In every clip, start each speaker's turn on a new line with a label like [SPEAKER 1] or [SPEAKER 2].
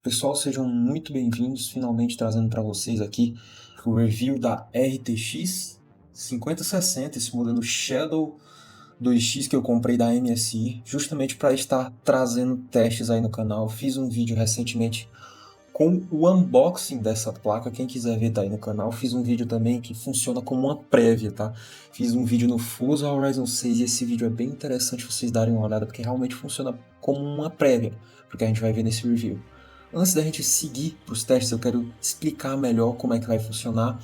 [SPEAKER 1] Pessoal, sejam muito bem-vindos, finalmente trazendo para vocês aqui o review da RTX 5060, esse modelo Shadow 2X que eu comprei da MSI, justamente para estar trazendo testes aí no canal. Fiz um vídeo recentemente com o unboxing dessa placa, quem quiser ver tá aí no canal. Fiz um vídeo também que funciona como uma prévia, tá? Fiz um vídeo no Forza Horizon 6 e esse vídeo é bem interessante vocês darem uma olhada, porque realmente funciona como uma prévia, porque a gente vai ver nesse review. Antes da gente seguir para os testes, eu quero explicar melhor como é que vai funcionar,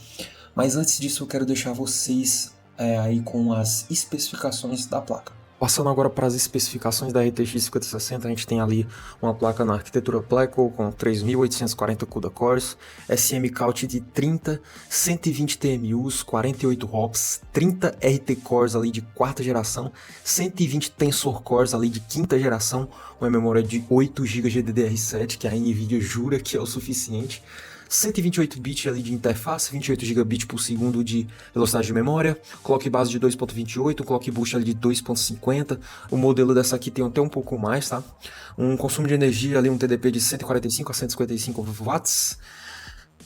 [SPEAKER 1] mas antes disso eu quero deixar vocês aí com as especificações da placa. Passando agora para as especificações da RTX 5060, a gente tem ali uma placa na arquitetura Blackwell com 3840 CUDA cores, SM Count de 30, 120 TMUs, 48 HOPS, 30 RT cores ali de quarta geração, 120 Tensor cores ali de quinta geração, uma memória de 8 GB de DDR7, que a Nvidia jura que é o suficiente, 128 bits ali de interface, 28 GB por segundo de velocidade de memória, clock base de 2.28, clock boost ali de 2.50, o modelo dessa aqui tem até um pouco mais, tá? Um consumo de energia ali, um TDP de 145 a 155 watts,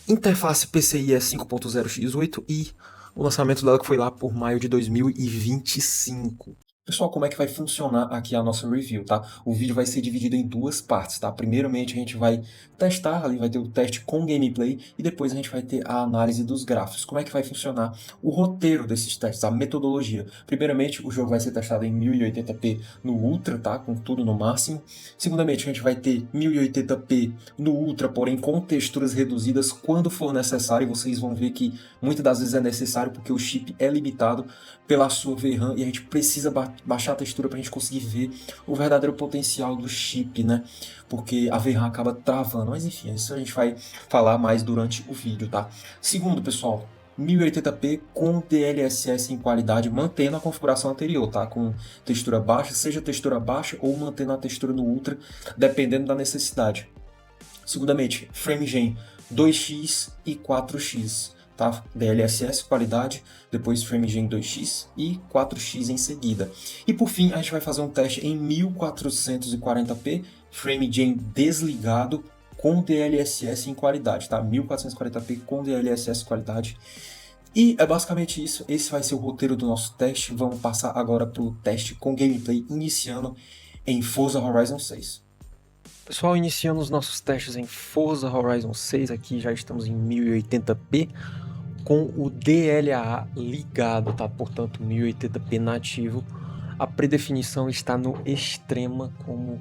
[SPEAKER 1] interface PCIe 5.0x8 e o lançamento dela que foi lá por maio de 2025. Pessoal, como é que vai funcionar aqui a nossa review, tá? O vídeo vai ser dividido em duas partes, tá? Primeiramente a gente vai testar, ali vai ter o teste com gameplay e depois a gente vai ter a análise dos gráficos. Como é que vai funcionar o roteiro desses testes, a metodologia? Primeiramente, o jogo vai ser testado em 1080p no Ultra, tá? Com tudo no máximo. Segundamente, a gente vai ter 1080p no Ultra, porém com texturas reduzidas quando for necessário. Vocês vão ver que muitas das vezes é necessário porque o chip é limitado pela sua VRAM e a gente precisa baixar a textura para a gente conseguir ver o verdadeiro potencial do chip, né? Porque a VRAM acaba travando. Mas enfim, isso a gente vai falar mais durante o vídeo, tá? Segundo, pessoal, 1080p com DLSS em qualidade, mantendo a configuração anterior, tá? Com textura baixa, seja textura baixa ou mantendo a textura no Ultra, dependendo da necessidade. Segundamente, FrameGen 2x e 4x. Tá? DLSS qualidade, depois FrameGen 2x e 4x em seguida. E por fim, a gente vai fazer um teste em 1440p, FrameGen desligado com DLSS em qualidade, tá? 1440p com DLSS qualidade. E é basicamente isso, esse vai ser o roteiro do nosso teste. Vamos passar agora para o teste com gameplay, iniciando em Forza Horizon 6. Pessoal, iniciando os nossos testes em Forza Horizon 6, aqui já estamos em 1080p, com o DLAA ligado, tá? Portanto, 1080p nativo. A predefinição está no extrema, como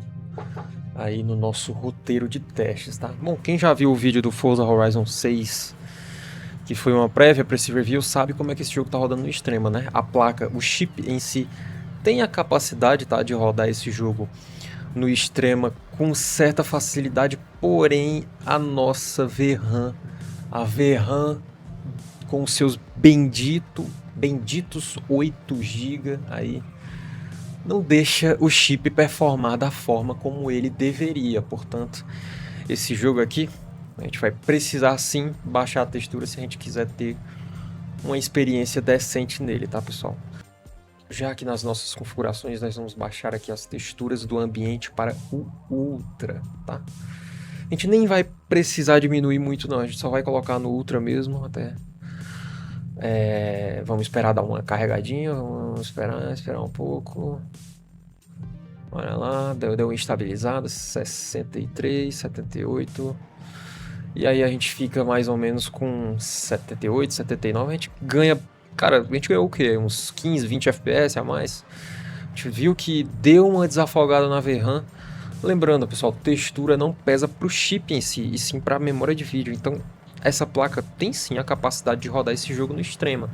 [SPEAKER 1] aí no nosso roteiro de testes, tá? Bom, quem já viu o vídeo do Forza Horizon 6, que foi uma prévia para esse review, sabe como é que esse jogo tá rodando no extrema, né? A placa, o chip em si, tem a capacidade, tá, de rodar esse jogo no extrema com certa facilidade, porém a nossa VRAM, a VRAM com seus benditos 8 GB aí, não deixa o chip performar da forma como ele deveria. Portanto, esse jogo aqui, a gente vai precisar sim baixar a textura se a gente quiser ter uma experiência decente nele, tá, pessoal? Já que nas nossas configurações nós vamos baixar aqui as texturas do ambiente para o Ultra, tá? A gente nem vai precisar diminuir muito não, a gente só vai colocar no Ultra mesmo até... vamos esperar dar uma carregadinha, vamos esperar um pouco. Olha lá, deu uma estabilizada, 63, 78. E aí a gente fica mais ou menos com 78, 79, a gente ganha... Cara, a gente ganhou o quê? Uns 15, 20 FPS a mais. A gente viu que deu uma desafogada na VRAM. Lembrando, pessoal, textura não pesa para o chip em si, e sim para a memória de vídeo. Então, essa placa tem sim a capacidade de rodar esse jogo no extrema.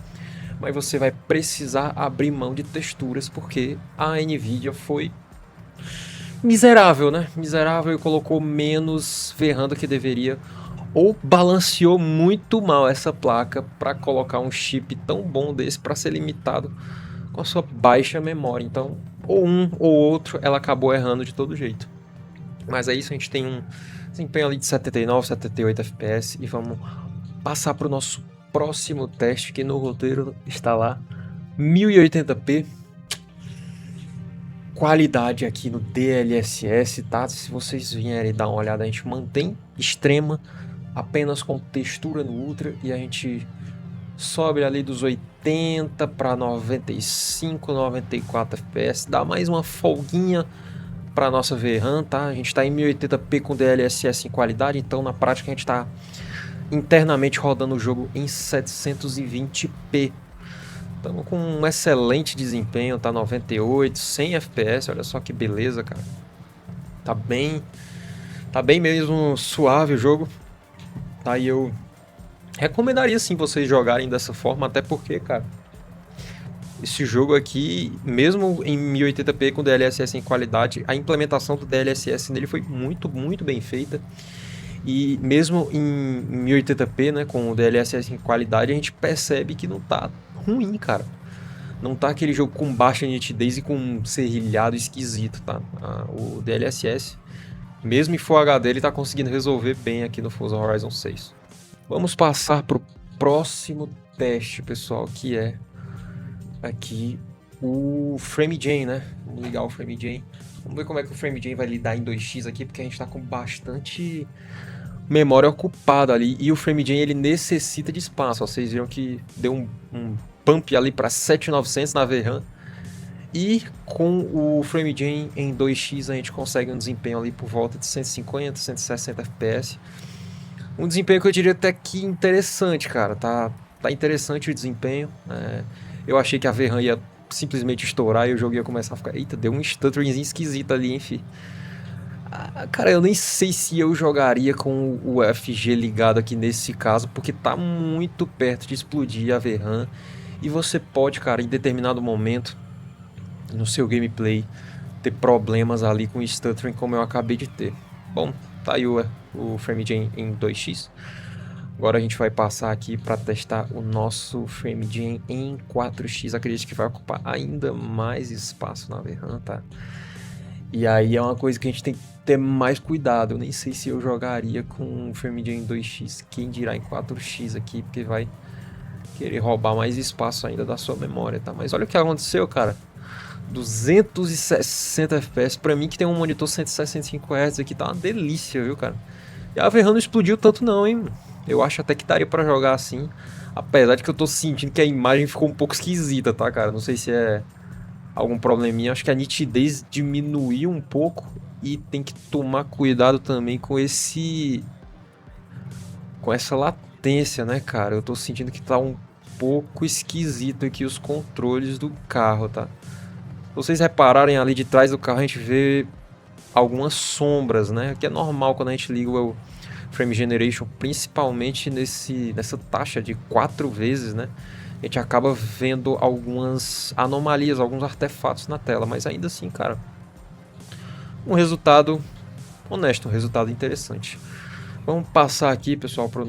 [SPEAKER 1] Mas você vai precisar abrir mão de texturas, porque a Nvidia foi miserável, né? Miserável e colocou menos VRAM do que deveria, ou balanceou muito mal essa placa para colocar um chip tão bom desse para ser limitado com a sua baixa memória. Então, ou um ou outro, ela acabou errando de todo jeito. Mas é isso, a gente tem um desempenho ali de 79, 78 FPS e vamos passar para o nosso próximo teste, que no roteiro está lá 1080p
[SPEAKER 2] qualidade aqui no DLSS, tá? Se vocês vierem dar uma olhada, a gente mantém extrema, apenas com textura no Ultra, e a gente sobe ali dos 80 para 95, 94 FPS, dá mais uma folguinha para nossa VRAM, tá? A gente está em 1080p com DLSS em qualidade, então na prática a gente está internamente rodando o jogo em 720p. Estamos com um excelente desempenho, tá 98, 100 FPS, olha só que beleza, cara. Tá bem mesmo suave o jogo. Tá, e eu recomendaria sim vocês jogarem dessa forma, até porque, cara, esse jogo aqui, mesmo em 1080p com DLSS em qualidade, a implementação do DLSS nele foi muito bem feita. E mesmo em 1080p, né, com o DLSS em qualidade, a gente percebe que não tá ruim, cara. Não tá aquele jogo com baixa nitidez e com um serrilhado esquisito, tá? O DLSS, mesmo em Full HD, ele tá conseguindo resolver bem aqui no Forza Horizon 6. Vamos passar pro próximo teste, pessoal, que é aqui o FrameGen, né? Vamos ligar o FrameGen. Vamos ver como é que o FrameGen vai lidar em 2x aqui, porque a gente tá com bastante memória ocupada ali, e o FrameGen ele necessita de espaço. Ó, vocês viram que deu um pump ali para 7900 na VRAM, e com o FrameGen em 2x a gente consegue um desempenho ali por volta de 150, 160 FPS. Um desempenho que eu diria até que interessante, cara. Tá interessante o desempenho. Eu achei que a VRAM ia simplesmente estourar e o jogo ia começar a ficar... Eita, deu um stutteringzinho esquisito ali, enfim. Cara, eu nem sei se eu jogaria com o FG ligado aqui nesse caso, porque tá muito perto de explodir a VRAM. E você pode, cara, em determinado momento no seu gameplay ter problemas ali com stuttering, como eu acabei de ter. Bom, tá aí o FrameGen em 2x. Agora a gente vai passar aqui para testar o nosso FrameGen em 4x. Acredito que vai ocupar ainda mais espaço na VRAM, tá? E aí é uma coisa que a gente tem que ter mais cuidado. Eu nem sei se eu jogaria com o FrameGen em 2x, quem dirá em 4x aqui, porque vai querer roubar mais espaço ainda da sua memória, tá? Mas olha o que aconteceu, cara. 260 FPS, pra mim que tem um monitor 165 Hz aqui, tá uma delícia, viu, cara? E a VRAM não explodiu tanto não, hein? Eu acho até que daria pra jogar assim, apesar de que eu tô sentindo que a imagem ficou um pouco esquisita, tá, cara? Não sei se é algum probleminha, acho que a nitidez diminuiu um pouco, e tem que tomar cuidado também com essa latência, né, cara? Eu tô sentindo que tá um pouco esquisito aqui os controles do carro, tá? Se vocês repararem ali de trás do carro, a gente vê algumas sombras, né? Que é normal quando a gente liga o Frame Generation, principalmente nessa taxa de 4 vezes, né? A gente acaba vendo algumas anomalias, alguns artefatos na tela, mas ainda assim, cara, um resultado honesto, um resultado interessante. Vamos passar aqui, pessoal, para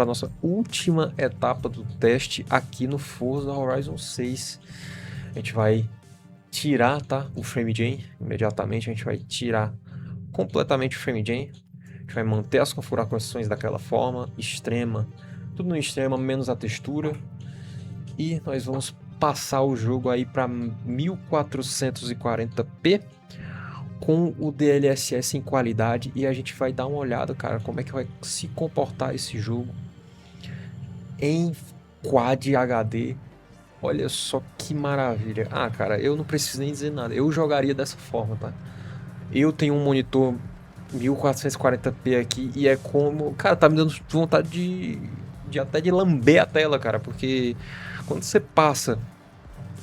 [SPEAKER 2] nossa última etapa do teste aqui no Forza Horizon 6. A gente vai tirar, tá, o FrameGen imediatamente. A gente vai tirar completamente o FrameGen. A gente vai manter as configurações daquela forma, extrema, tudo no extrema, menos a textura. E nós vamos passar o jogo aí para 1440p com o DLSS em qualidade, e a gente vai dar uma olhada, cara, como é que vai se comportar esse jogo em Quad HD. Olha só que maravilha. Ah, cara, eu não preciso nem dizer nada. Eu jogaria dessa forma, tá? Eu tenho um monitor 1440p aqui e é como... Cara, tá me dando vontade de até de lamber a tela, cara. Porque quando você passa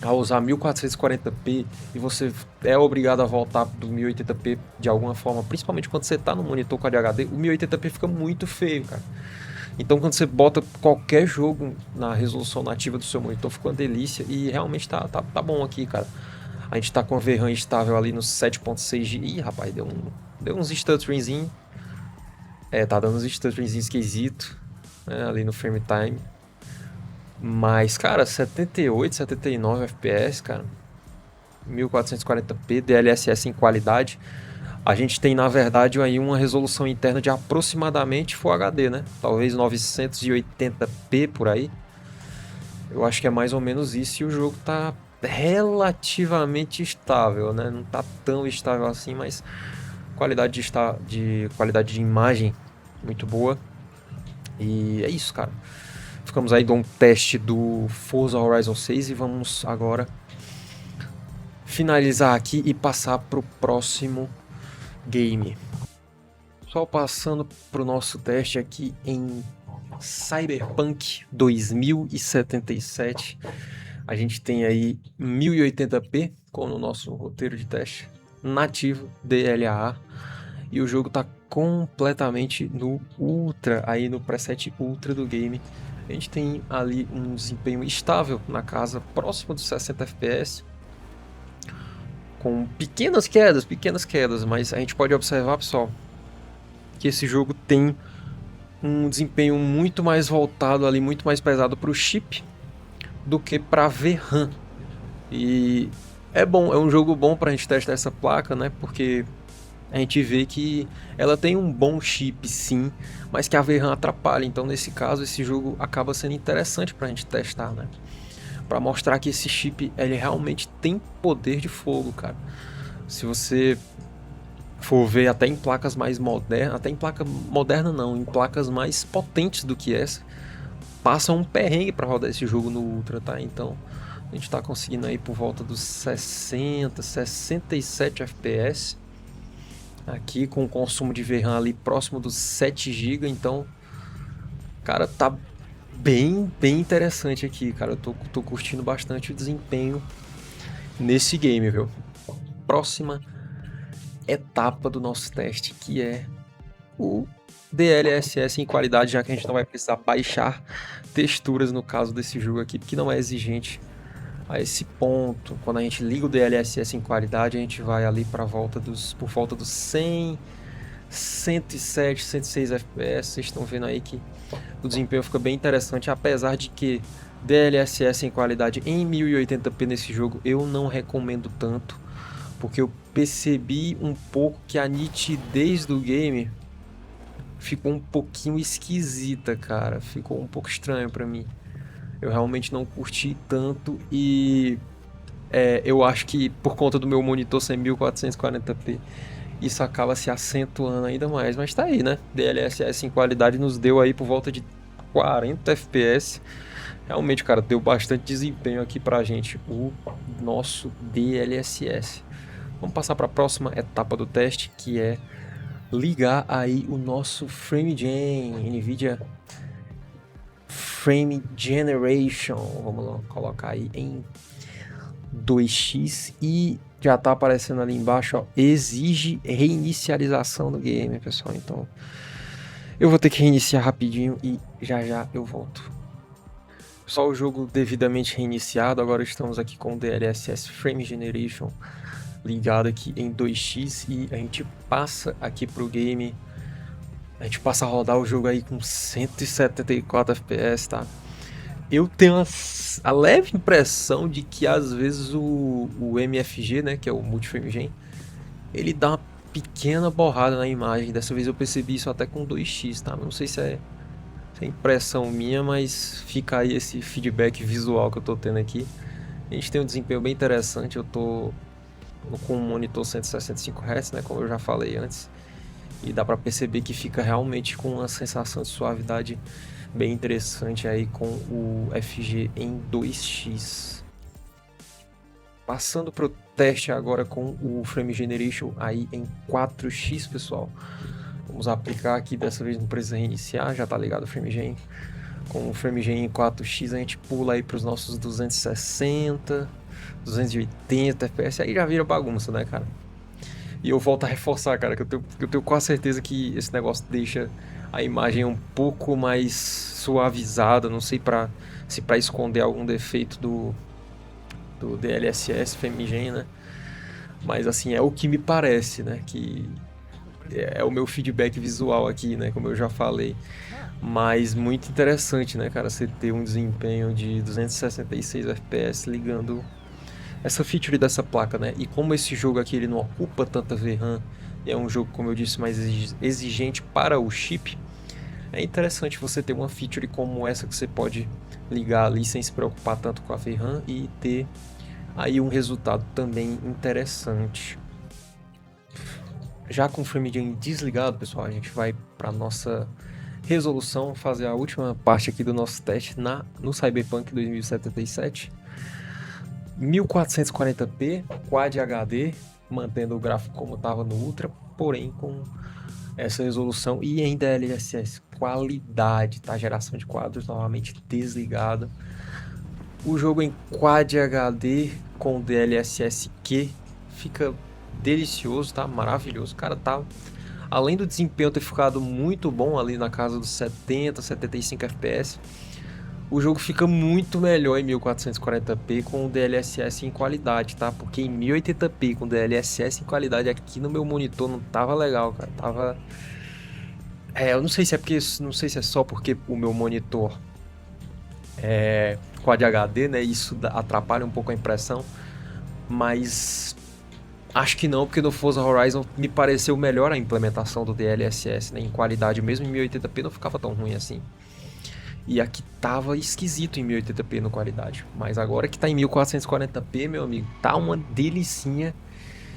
[SPEAKER 2] a usar 1440p e você é obrigado a voltar do 1080p de alguma forma, principalmente quando você tá no monitor Quad HD, o 1080p fica muito feio, cara. Então quando você bota qualquer jogo na resolução nativa do seu monitor, fica uma delícia, e realmente tá bom aqui, cara. A gente tá com a VRAM estável ali no 7.6 GB. Ih, rapaz, deu uns stutteringzinhos. Tá dando uns stutteringzinhos esquisitos, né, ali no frame time. Mas, cara, 78, 79 FPS, cara. 1440p, DLSS em qualidade. A gente tem, na verdade, aí uma resolução interna de aproximadamente Full HD, né? Talvez 980p por aí. Eu acho que é mais ou menos isso, e o jogo tá relativamente estável, né? Não tá tão estável assim, mas qualidade de imagem muito boa. E é isso, cara. Ficamos aí de um teste do Forza Horizon 6 e vamos agora finalizar aqui e passar pro próximo game. Só passando pro nosso teste aqui em Cyberpunk 2077. A gente tem aí 1080p como no nosso roteiro de teste, nativo DLAA, e o jogo tá completamente no Ultra, aí no preset Ultra do game. A gente tem ali um desempenho estável na casa, próximo dos 60 FPS, com pequenas quedas, mas a gente pode observar, pessoal, que esse jogo tem um desempenho muito mais voltado ali, muito mais pesado para o chip do que para VRAM. E é bom, é um jogo bom para a gente testar essa placa, né? Porque a gente vê que ela tem um bom chip, sim, mas que a VRAM atrapalha. Então, nesse caso, esse jogo acaba sendo interessante para a gente testar, né? Para mostrar que esse chip ele realmente tem poder de fogo, cara. Se você for ver até em placas mais modernas, até em placa moderna não, em placas mais potentes do que essa, passa um perrengue para rodar esse jogo no Ultra, tá? Então a gente tá conseguindo aí por volta dos 60, 67 FPS aqui, com o consumo de VRAM ali próximo dos 7 GB. Então, cara, tá bem interessante aqui, cara. Eu tô curtindo bastante o desempenho nesse game, viu? Próxima etapa do nosso teste, que é o DLSS em qualidade, já que a gente não vai precisar baixar texturas no caso desse jogo aqui, porque não é exigente a esse ponto. Quando a gente liga o DLSS em qualidade, a gente vai ali por volta dos 100, 107, 106 FPS. Vocês estão vendo aí que o desempenho fica bem interessante, apesar de que DLSS em qualidade em 1080p nesse jogo eu não recomendo tanto, porque eu percebi um pouco que a nitidez do game ficou um pouquinho esquisita, cara. Ficou um pouco estranho pra mim. Eu realmente não curti tanto e eu acho que por conta do meu monitor ser 1440p, isso acaba se acentuando ainda mais. Mas tá aí, né? DLSS em qualidade nos deu aí por volta de 40 FPS. Realmente, cara, deu bastante desempenho aqui pra gente o nosso DLSS. Vamos passar para a próxima etapa do teste, que é ligar aí o nosso FrameGen, NVIDIA Frame Generation. Vamos lá, colocar aí em 2x e já tá aparecendo ali embaixo, ó, exige reinicialização do game, pessoal. Então eu vou ter que reiniciar rapidinho e já eu volto. Só o jogo devidamente reiniciado. Agora estamos aqui com o DLSS Frame Generation ligado aqui em 2x e a gente passa aqui pro game. A gente passa a rodar o jogo aí com 174 FPS, tá? Eu tenho a leve impressão de que às vezes o MFG, né, que é o Multiframe Gen, ele dá uma pequena borrada na imagem. Dessa vez eu percebi isso até com 2x, tá? Não sei se é impressão minha, mas fica aí esse feedback visual que eu tô tendo aqui. A gente tem um desempenho bem interessante. Eu tô com um monitor 165 Hz, né, como eu já falei antes, e dá para perceber que fica realmente com uma sensação de suavidade bem interessante aí com o FG em 2x. Passando para o teste agora com o Frame Generation aí em 4x, pessoal. Vamos aplicar aqui, dessa vez não precisa reiniciar, já tá ligado o Frame Gen. Com o Frame Gen em 4x a gente pula aí para os nossos 260, 280 FPS, aí já vira bagunça, né, cara? E eu volto a reforçar, cara, que eu tenho quase certeza que esse negócio deixa a imagem um pouco mais suavizada. Não sei se para esconder algum defeito do DLSS FMGen, né? Mas assim, é o que me parece, né? Que é o meu feedback visual aqui, né? Como eu já falei. Mas muito interessante, né, cara? Você ter um desempenho de 266 FPS ligando essa feature dessa placa, né? E como esse jogo aqui ele não ocupa tanta VRAM, é um jogo, como eu disse, mais exigente para o chip, é interessante você ter uma feature como essa que você pode ligar ali sem se preocupar tanto com a VRAM e ter aí um resultado também interessante. Já com o FrameGen desligado, pessoal, a gente vai para nossa resolução, fazer a última parte aqui do nosso teste no Cyberpunk 2077. 1440p, Quad HD, mantendo o gráfico como estava no Ultra, porém com essa resolução e em DLSS, qualidade, tá? Geração de quadros novamente desligada. O jogo em Quad HD com DLSS Q fica delicioso, tá? Maravilhoso. Cara, tá... Além do desempenho ter ficado muito bom ali na casa dos 70, 75 FPS, o jogo fica muito melhor em 1440p com o DLSS em qualidade, tá? Porque em 1080p com DLSS em qualidade aqui no meu monitor não tava legal, cara. Tava... eu não sei se é porque... Não sei se é só porque o meu monitor é Quad HD, né? Isso atrapalha um pouco a impressão. Mas... acho que não, porque no Forza Horizon me pareceu melhor a implementação do DLSS, né? Em qualidade, mesmo em 1080p não ficava tão ruim assim. E aqui tava esquisito em 1080p na qualidade. Mas agora que tá em 1440p, meu amigo, tá uma delicinha.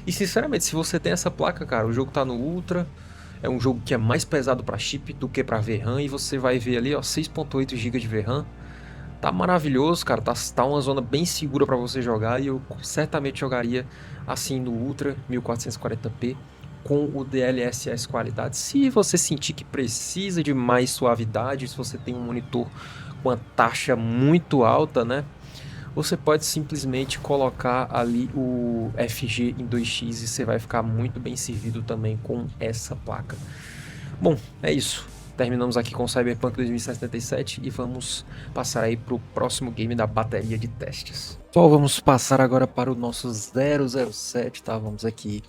[SPEAKER 2] E sinceramente, se você tem essa placa, cara, o jogo tá no Ultra. É um jogo que é mais pesado pra chip do que pra VRAM. E você vai ver ali, ó, 6.8 GB de VRAM. Tá maravilhoso, cara. Tá uma zona bem segura pra você jogar. E eu certamente jogaria assim no Ultra 1440p com o DLSS qualidade. Se você sentir que precisa de mais suavidade, se você tem um monitor com uma taxa muito alta, né? Você pode simplesmente colocar ali o FG em 2x e você vai ficar muito bem servido também com essa placa. Bom, é isso. Terminamos aqui com o Cyberpunk 2077 e vamos passar aí para o próximo game da bateria de testes. Pessoal, vamos passar agora para o nosso 007, tá? Vamos aqui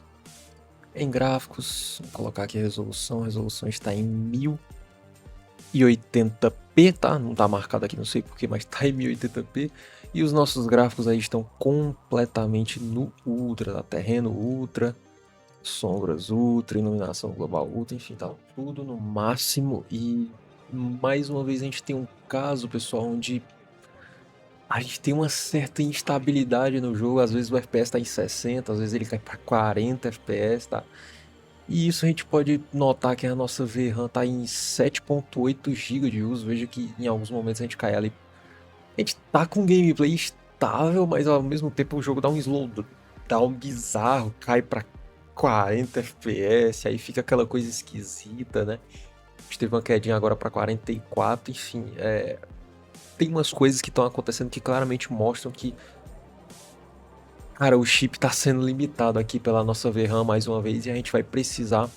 [SPEAKER 2] em gráficos, vou colocar aqui a resolução está em 1080p, tá? Não tá marcado aqui, não sei porquê, mas tá em 1080p. E os nossos gráficos aí estão completamente no Ultra, tá? Terreno Ultra, sombras Ultra, iluminação global Ultra, enfim, tá tudo no máximo. E mais uma vez a gente tem um caso, pessoal, onde a gente tem uma certa instabilidade no jogo. Às vezes o FPS tá em 60, às vezes ele cai para 40 FPS, tá? E isso a gente pode notar que a nossa VRAM tá em 7.8 GB de uso. Veja que em alguns momentos a gente cai ali. A gente tá com gameplay estável, mas ao mesmo tempo o jogo dá um slowdown bizarro, cai para 40 FPS, aí fica aquela coisa esquisita, né? A gente teve uma quedinha agora para 44, enfim, tem umas coisas que estão acontecendo que claramente mostram que, cara, o chip tá sendo limitado aqui pela nossa VRAM mais uma vez e a gente vai precisar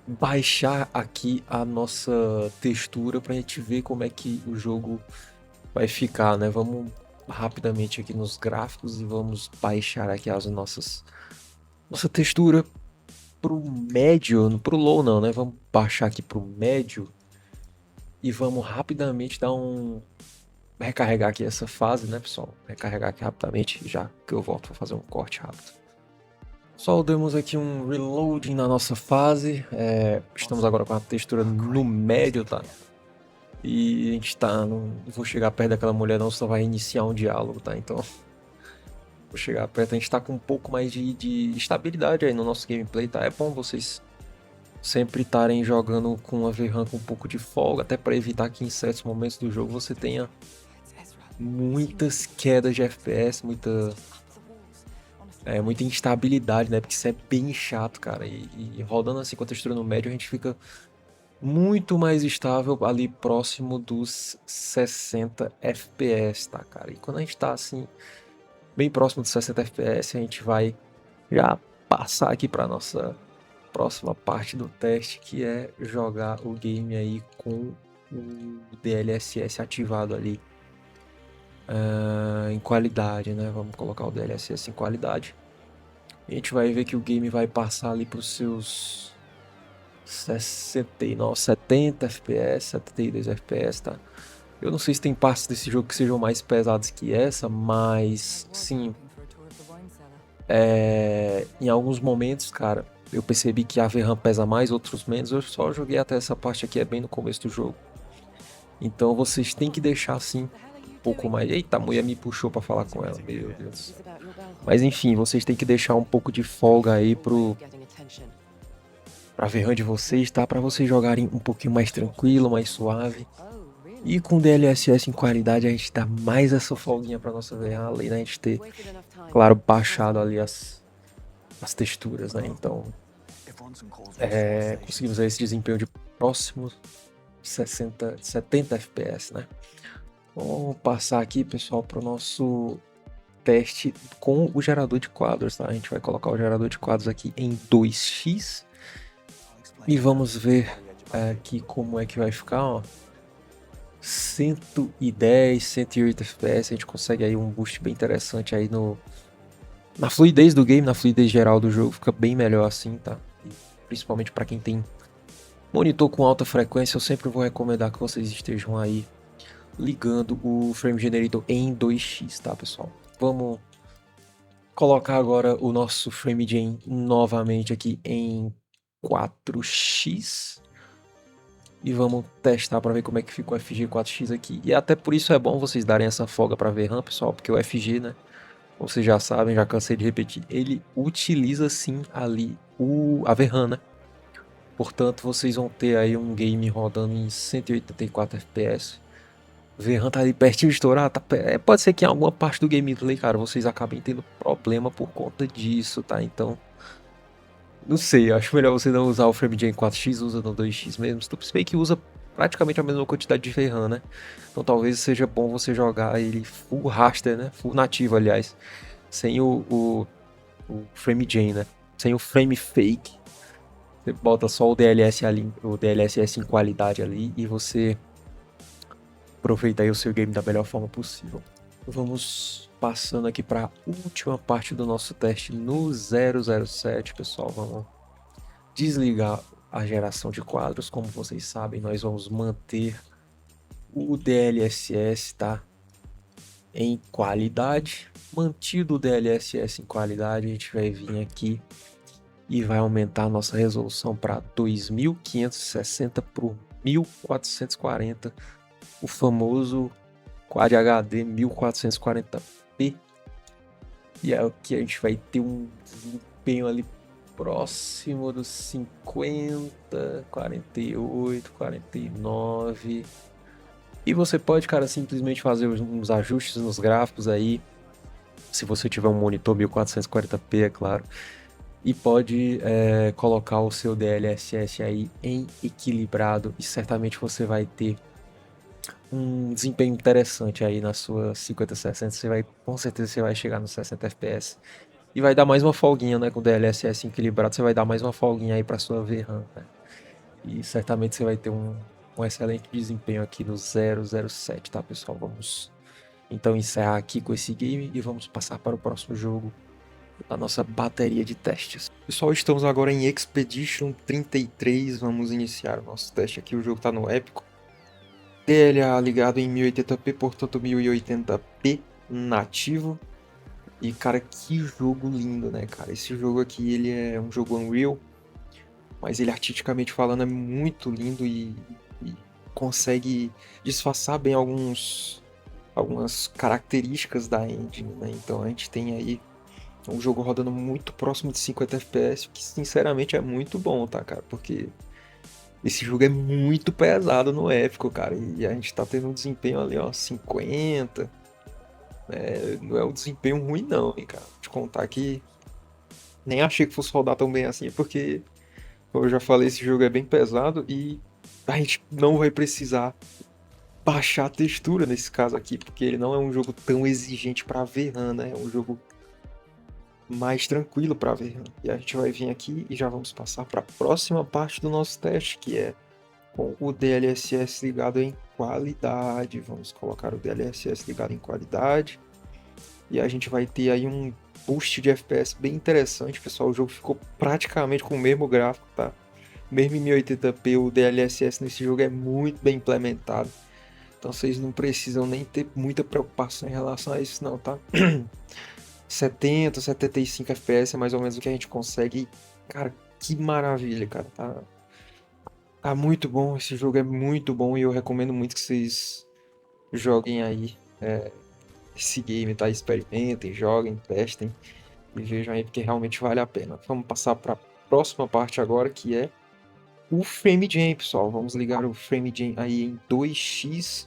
[SPEAKER 2] baixar aqui a nossa textura pra gente ver como é que o jogo vai ficar, né? Vamos rapidamente aqui nos gráficos e vamos baixar aqui nossa textura pro médio, pro low não, né? Vamos baixar aqui pro médio e vamos rapidamente recarregar aqui essa fase, né, pessoal? Recarregar aqui rapidamente, já que eu volto, vou fazer um corte rápido. Só demos aqui um reloading na nossa fase. Estamos agora com a textura no médio, tá? E a gente tá... Não vou chegar perto daquela mulher não, só vai iniciar um diálogo, tá? Então... vou chegar perto, a gente tá com um pouco mais de estabilidade aí no nosso gameplay, tá? É bom vocês sempre estarem jogando com a VRAM com um pouco de folga, até para evitar que em certos momentos do jogo você tenha muitas quedas de FPS, muita instabilidade, né? Porque isso é bem chato, cara. E rodando assim com a textura no médio, a gente fica muito mais estável ali próximo dos 60 FPS, tá, cara? E quando a gente tá assim, bem próximo dos 60 FPS, a gente vai já passar aqui para nossa próxima parte do teste, que é jogar o game aí com o DLSS ativado ali em qualidade, né? Vamos colocar o DLSS em qualidade. A gente vai ver que o game vai passar ali para os seus 69, 70 FPS, 72 FPS, tá? Eu não sei se tem partes desse jogo que sejam mais pesadas que essa, mas sim, em alguns momentos, cara, eu percebi que a VRAM pesa mais, outros menos. Eu só joguei até essa parte aqui, é bem no começo do jogo. Então vocês têm que deixar assim pouco mais. Eita, a mulher me puxou pra falar com ela, meu Deus. Mas enfim, vocês têm que deixar um pouco de folga aí pra Verran de vocês, tá? Pra vocês jogarem um pouquinho mais tranquilo, mais suave. E com DLSS em qualidade a gente dá mais essa folguinha pra nossa Verran, além da gente ter, claro, baixado ali as texturas, né? Então, conseguimos aí esse desempenho de próximo 70 FPS, né? Vamos passar aqui, pessoal, para o nosso teste com o gerador de quadros, tá? A gente vai colocar o gerador de quadros aqui em 2x e vamos ver aqui como é que vai ficar, ó. 110, 108 FPS, a gente consegue aí um boost bem interessante aí na fluidez do game, na fluidez geral do jogo, fica bem melhor assim, tá? E principalmente para quem tem monitor com alta frequência, eu sempre vou recomendar que vocês estejam aí ligando o Frame Generator em 2x, tá, pessoal? Vamos colocar agora o nosso Frame Gen novamente aqui em 4x e vamos testar para ver como é que fica o FG 4x aqui. E até por isso é bom vocês darem essa folga para VRAM, pessoal, porque o FG, né, vocês já sabem, já cansei de repetir, ele utiliza sim ali a VRAM, né? Portanto, vocês vão ter aí um game rodando em 184 FPS. VRAM tá ali pertinho de estourar, pode ser que em alguma parte do gameplay, cara, vocês acabem tendo problema por conta disso, tá? Então, não sei, acho melhor você não usar o FrameGen 4x, usa no 2x mesmo. Se bem que usa praticamente a mesma quantidade de VRAM, né? Então talvez seja bom você jogar ele full raster, né? Full nativo, aliás, sem o FrameGen, né? Sem o frame fake. Você bota só o DLSS ali, o DLSS em qualidade ali e você aproveita aí o seu game da melhor forma possível. Vamos passando aqui para a última parte do nosso teste no 007, pessoal. Vamos desligar a geração de quadros. Como vocês sabem, nós vamos manter o DLSS, tá? Em qualidade. Mantido o DLSS em qualidade, a gente vai vir aqui e vai aumentar a nossa resolução para 2560 por 1440. O famoso Quad HD 1440p. E é o que a gente vai ter um desempenho ali próximo dos 50, 48, 49. E você pode, cara, simplesmente fazer uns ajustes nos gráficos aí. Se você tiver um monitor 1440p, é claro. E pode colocar o seu DLSS aí em equilibrado. E certamente você vai ter um desempenho interessante aí na sua 5060, com certeza você vai chegar nos 60 FPS. E vai dar mais uma folguinha, né, com o DLSS equilibrado, você vai dar mais uma folguinha aí para sua VRAM, né? E certamente você vai ter um excelente desempenho aqui no 007, tá, pessoal? Vamos então encerrar aqui com esse game e vamos passar para o próximo jogo da nossa bateria de testes. Pessoal, estamos agora em Expedition 33, vamos iniciar o nosso teste aqui, o jogo está no épico. DLA ligado em 1080p, portanto 1080p nativo. E cara, que jogo lindo, né, cara? Esse jogo aqui, ele é um jogo Unreal, mas ele artisticamente falando é muito lindo e consegue disfarçar bem algumas características da engine, né? Então a gente tem aí um jogo rodando muito próximo de 50 FPS, o que sinceramente é muito bom, tá, cara? Porque esse jogo é muito pesado no épico, cara. E a gente tá tendo um desempenho ali, ó, 50. Não é um desempenho ruim, não, hein, cara. Vou te contar que nem achei que fosse rodar tão bem assim, porque, como eu já falei, esse jogo é bem pesado e a gente não vai precisar baixar a textura nesse caso aqui, porque ele não é um jogo tão exigente pra VRAM, né? É um jogo mais tranquilo pra VRAM. E a gente vai vir aqui e já vamos passar para a próxima parte do nosso teste, que é com o DLSS ligado em qualidade. Vamos colocar o DLSS ligado em qualidade. E a gente vai ter aí um boost de FPS bem interessante, pessoal. O jogo ficou praticamente com o mesmo gráfico, tá? Mesmo em 1080p, o DLSS nesse jogo é muito bem implementado. Então vocês não precisam nem ter muita preocupação em relação a isso não, tá? 70, 75 FPS é mais ou menos o que a gente consegue. E, cara, que maravilha, cara. Tá muito bom, esse jogo é muito bom e eu recomendo muito que vocês joguem aí esse game, tá? Experimentem, joguem, testem e vejam aí porque realmente vale a pena. Vamos passar para a próxima parte agora, que é o Frame Jam, pessoal. Vamos ligar o Frame Jam aí em 2x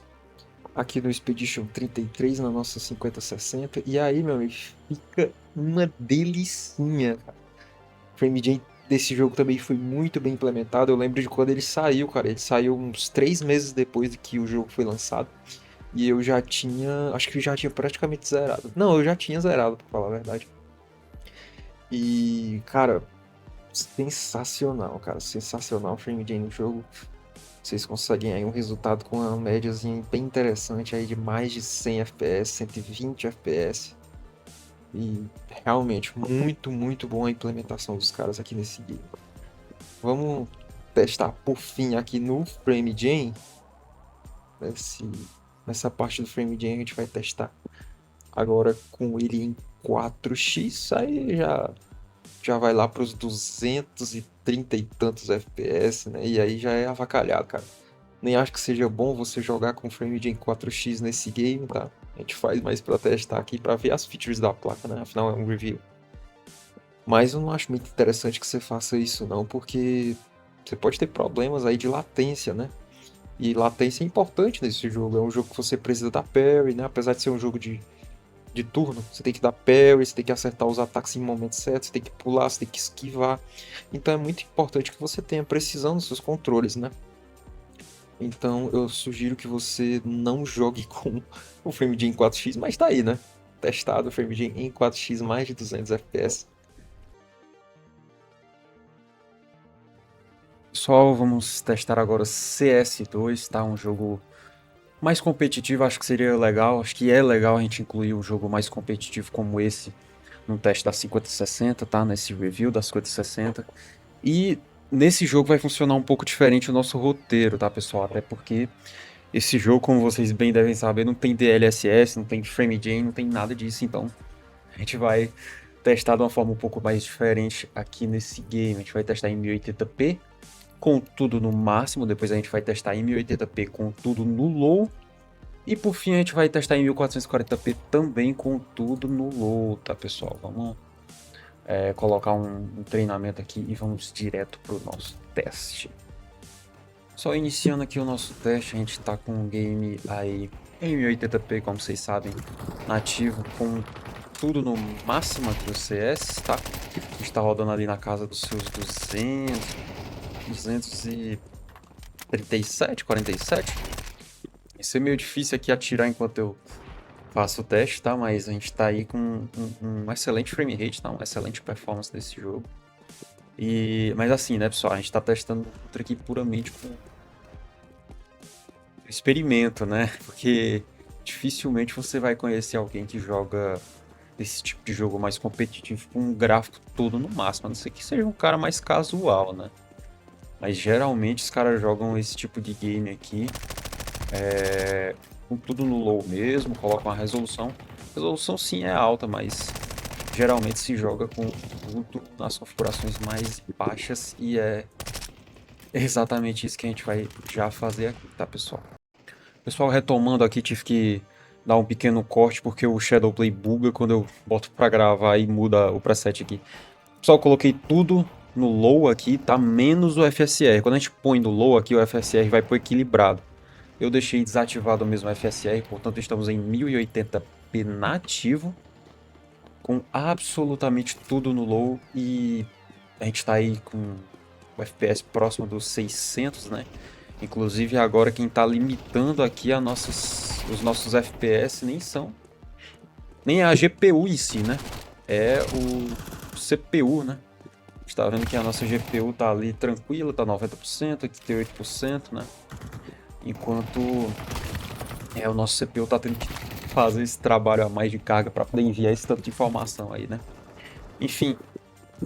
[SPEAKER 2] aqui no Expedition 33 na nossa 5060. E aí, meu amigo, fica uma delicinha, cara. O Frame Jam desse jogo também foi muito bem implementado. Eu lembro de quando ele saiu, cara. Ele saiu uns 3 meses depois de que o jogo foi lançado. E eu já tinha. Acho que já tinha praticamente zerado. Não, eu já tinha zerado, pra falar a verdade. E, cara, sensacional, cara. Sensacional o frame rate no jogo. Vocês conseguem aí um resultado com uma médiazinha bem interessante aí de mais de 100 FPS, 120 FPS. E realmente, muito, muito boa a implementação dos caras aqui nesse game. Vamos testar por fim aqui no Frame Jam. Nessa parte do Frame Jam a gente vai testar agora com ele em 4x. Aí já vai lá para os 230 e tantos FPS, né? E aí já é avacalhado, cara. Nem acho que seja bom você jogar com frame de em 4x nesse game, tá? A gente faz mais para testar aqui, para ver as features da placa, né? Afinal é um review. Mas eu não acho muito interessante que você faça isso não, porque você pode ter problemas aí de latência, né? E latência é importante nesse jogo. É um jogo que você precisa dar parry, né? Apesar de ser um jogo de turno, você tem que dar parry, você tem que acertar os ataques em momentos certos, você tem que pular, você tem que esquivar. Então é muito importante que você tenha precisão nos seus controles, né? Então eu sugiro que você não jogue com o frame rate em 4x, mas tá aí, né? Testado o frame rate em 4x, mais de 200 FPS. Pessoal, vamos testar agora CS2, tá? Um jogo mais competitivo, acho que seria legal. Acho que é legal a gente incluir um jogo mais competitivo como esse no teste da 5060, tá? Nesse review da 5060. E nesse jogo vai funcionar um pouco diferente o nosso roteiro, tá, pessoal? Até porque esse jogo, como vocês bem devem saber, não tem DLSS, não tem frame rate, não tem nada disso. Então a gente vai testar de uma forma um pouco mais diferente aqui nesse game. A gente vai testar em 1080p com tudo no máximo, depois a gente vai testar em 1080p com tudo no low. E por fim a gente vai testar em 1440p também com tudo no low, tá, pessoal? Vamos colocar um treinamento aqui e vamos direto para o nosso teste. Só iniciando aqui o nosso teste, a gente está com o game aí em 1080p, como vocês sabem, nativo, com tudo no máximo aqui o CS, tá? A gente está rodando ali na casa dos seus 237, 47. Vai ser meio difícil aqui atirar enquanto eu faço o teste, tá? Mas a gente tá aí com um excelente frame rate, tá? Uma excelente performance desse jogo. Mas assim, né, pessoal? A gente tá testando outra aqui puramente com experimento, né? Porque dificilmente você vai conhecer alguém que joga esse tipo de jogo mais competitivo com um gráfico todo no máximo. A não ser que seja um cara mais casual, né? Mas geralmente os caras jogam esse tipo de game aqui com tudo no low mesmo, colocam a resolução. A resolução sim é alta, mas geralmente se joga com tudo nas configurações mais baixas e é exatamente isso que a gente vai já fazer aqui, tá, pessoal? Pessoal, retomando aqui, tive que dar um pequeno corte porque o Shadowplay buga quando eu boto pra gravar e muda o preset aqui. Pessoal, coloquei tudo no low aqui, tá? Menos o FSR. Quando a gente põe no low aqui, o FSR vai pro equilibrado. Eu deixei desativado mesmo o FSR, portanto estamos em 1080p nativo, com absolutamente tudo no low e a gente tá aí com o FPS próximo dos 600, né? Inclusive agora quem tá limitando aqui os nossos FPS nem a GPU em si, né? É o CPU, né? A gente tá vendo que a nossa GPU tá ali tranquila, tá 90%, 88%, né? Enquanto o nosso CPU tá tendo que fazer esse trabalho a mais de carga para poder enviar esse tanto de informação aí, né? Enfim,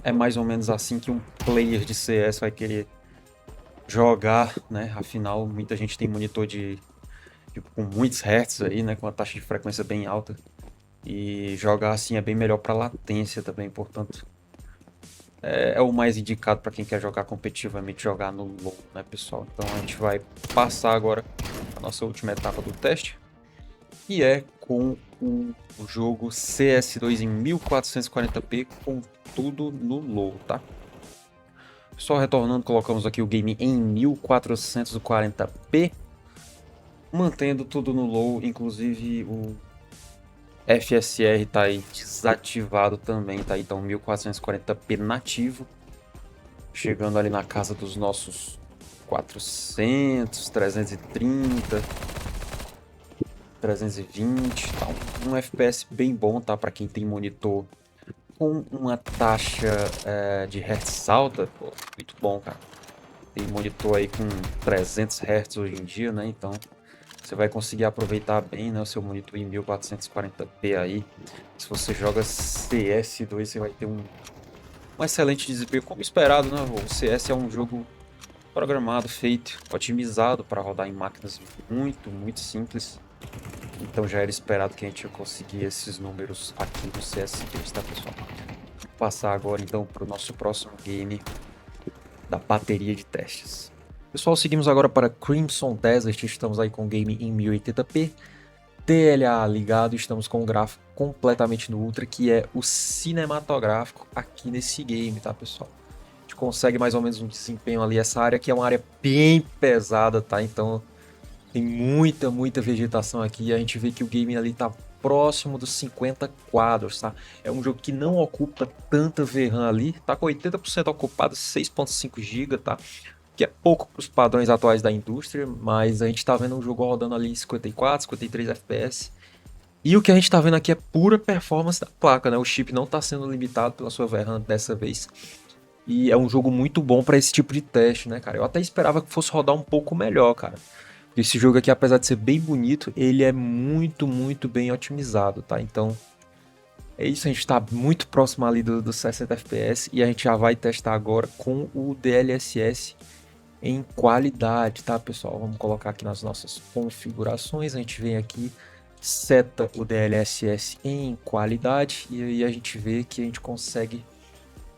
[SPEAKER 2] é mais ou menos assim que um player de CS vai querer jogar, né? Afinal, muita gente tem monitor com muitos hertz aí, né? Com a taxa de frequência bem alta. E jogar assim é bem melhor para latência também, portanto é o mais indicado para quem quer jogar competitivamente, jogar no low, né, pessoal? Então a gente vai passar agora a nossa última etapa do teste. e é com o jogo CS2 em 1440p com tudo no low, tá? Só retornando, colocamos aqui o game em 1440p, mantendo tudo no low, inclusive o FSR tá aí desativado também, tá? Então 1440p nativo, chegando ali na casa dos nossos 400, 330, 320, tá? Um FPS bem bom, tá? Para quem tem monitor com uma taxa de hertz alta, pô, muito bom, cara. Tem monitor aí com 300 Hz hoje em dia, né? Então você vai conseguir aproveitar bem, né, o seu monitor em 1440p aí. Se você joga CS2, você vai ter um excelente desempenho, como esperado, né? O CS é um jogo programado, feito, otimizado para rodar em máquinas muito simples. Então já era esperado que a gente ia conseguir esses números aqui no CS2, tá, pessoal? Vou passar agora então para o nosso próximo game da bateria de testes. Pessoal, seguimos agora para Crimson Desert, estamos aí com o game em 1080p, DLA ligado, estamos com o gráfico completamente no Ultra, que é o cinematográfico aqui nesse game, tá, pessoal? A gente consegue mais ou menos um desempenho ali, essa área aqui é uma área bem pesada, tá? Então tem muita vegetação aqui e a gente vê que o game ali tá próximo dos 50 quadros, tá? É um jogo que não ocupa tanta VRAM ali, tá com 80% ocupado, 6.5 GB, tá? Que é pouco para os padrões atuais da indústria, mas a gente tá vendo um jogo rodando ali em 54, 53 FPS. E o que a gente tá vendo aqui é pura performance da placa, né? O chip não tá sendo limitado pela sua VRAM dessa vez. E é um jogo muito bom para esse tipo de teste, né, cara? Eu até esperava que fosse rodar um pouco melhor, cara. Esse jogo aqui, apesar de ser bem bonito, ele é muito bem otimizado, tá? Então, é isso, a gente tá muito próximo ali do 60 FPS e a gente já vai testar agora com o DLSS em qualidade, tá, pessoal? Vamos colocar aqui nas nossas configurações, a gente vem aqui, seta o DLSS em qualidade e aí a gente vê que a gente consegue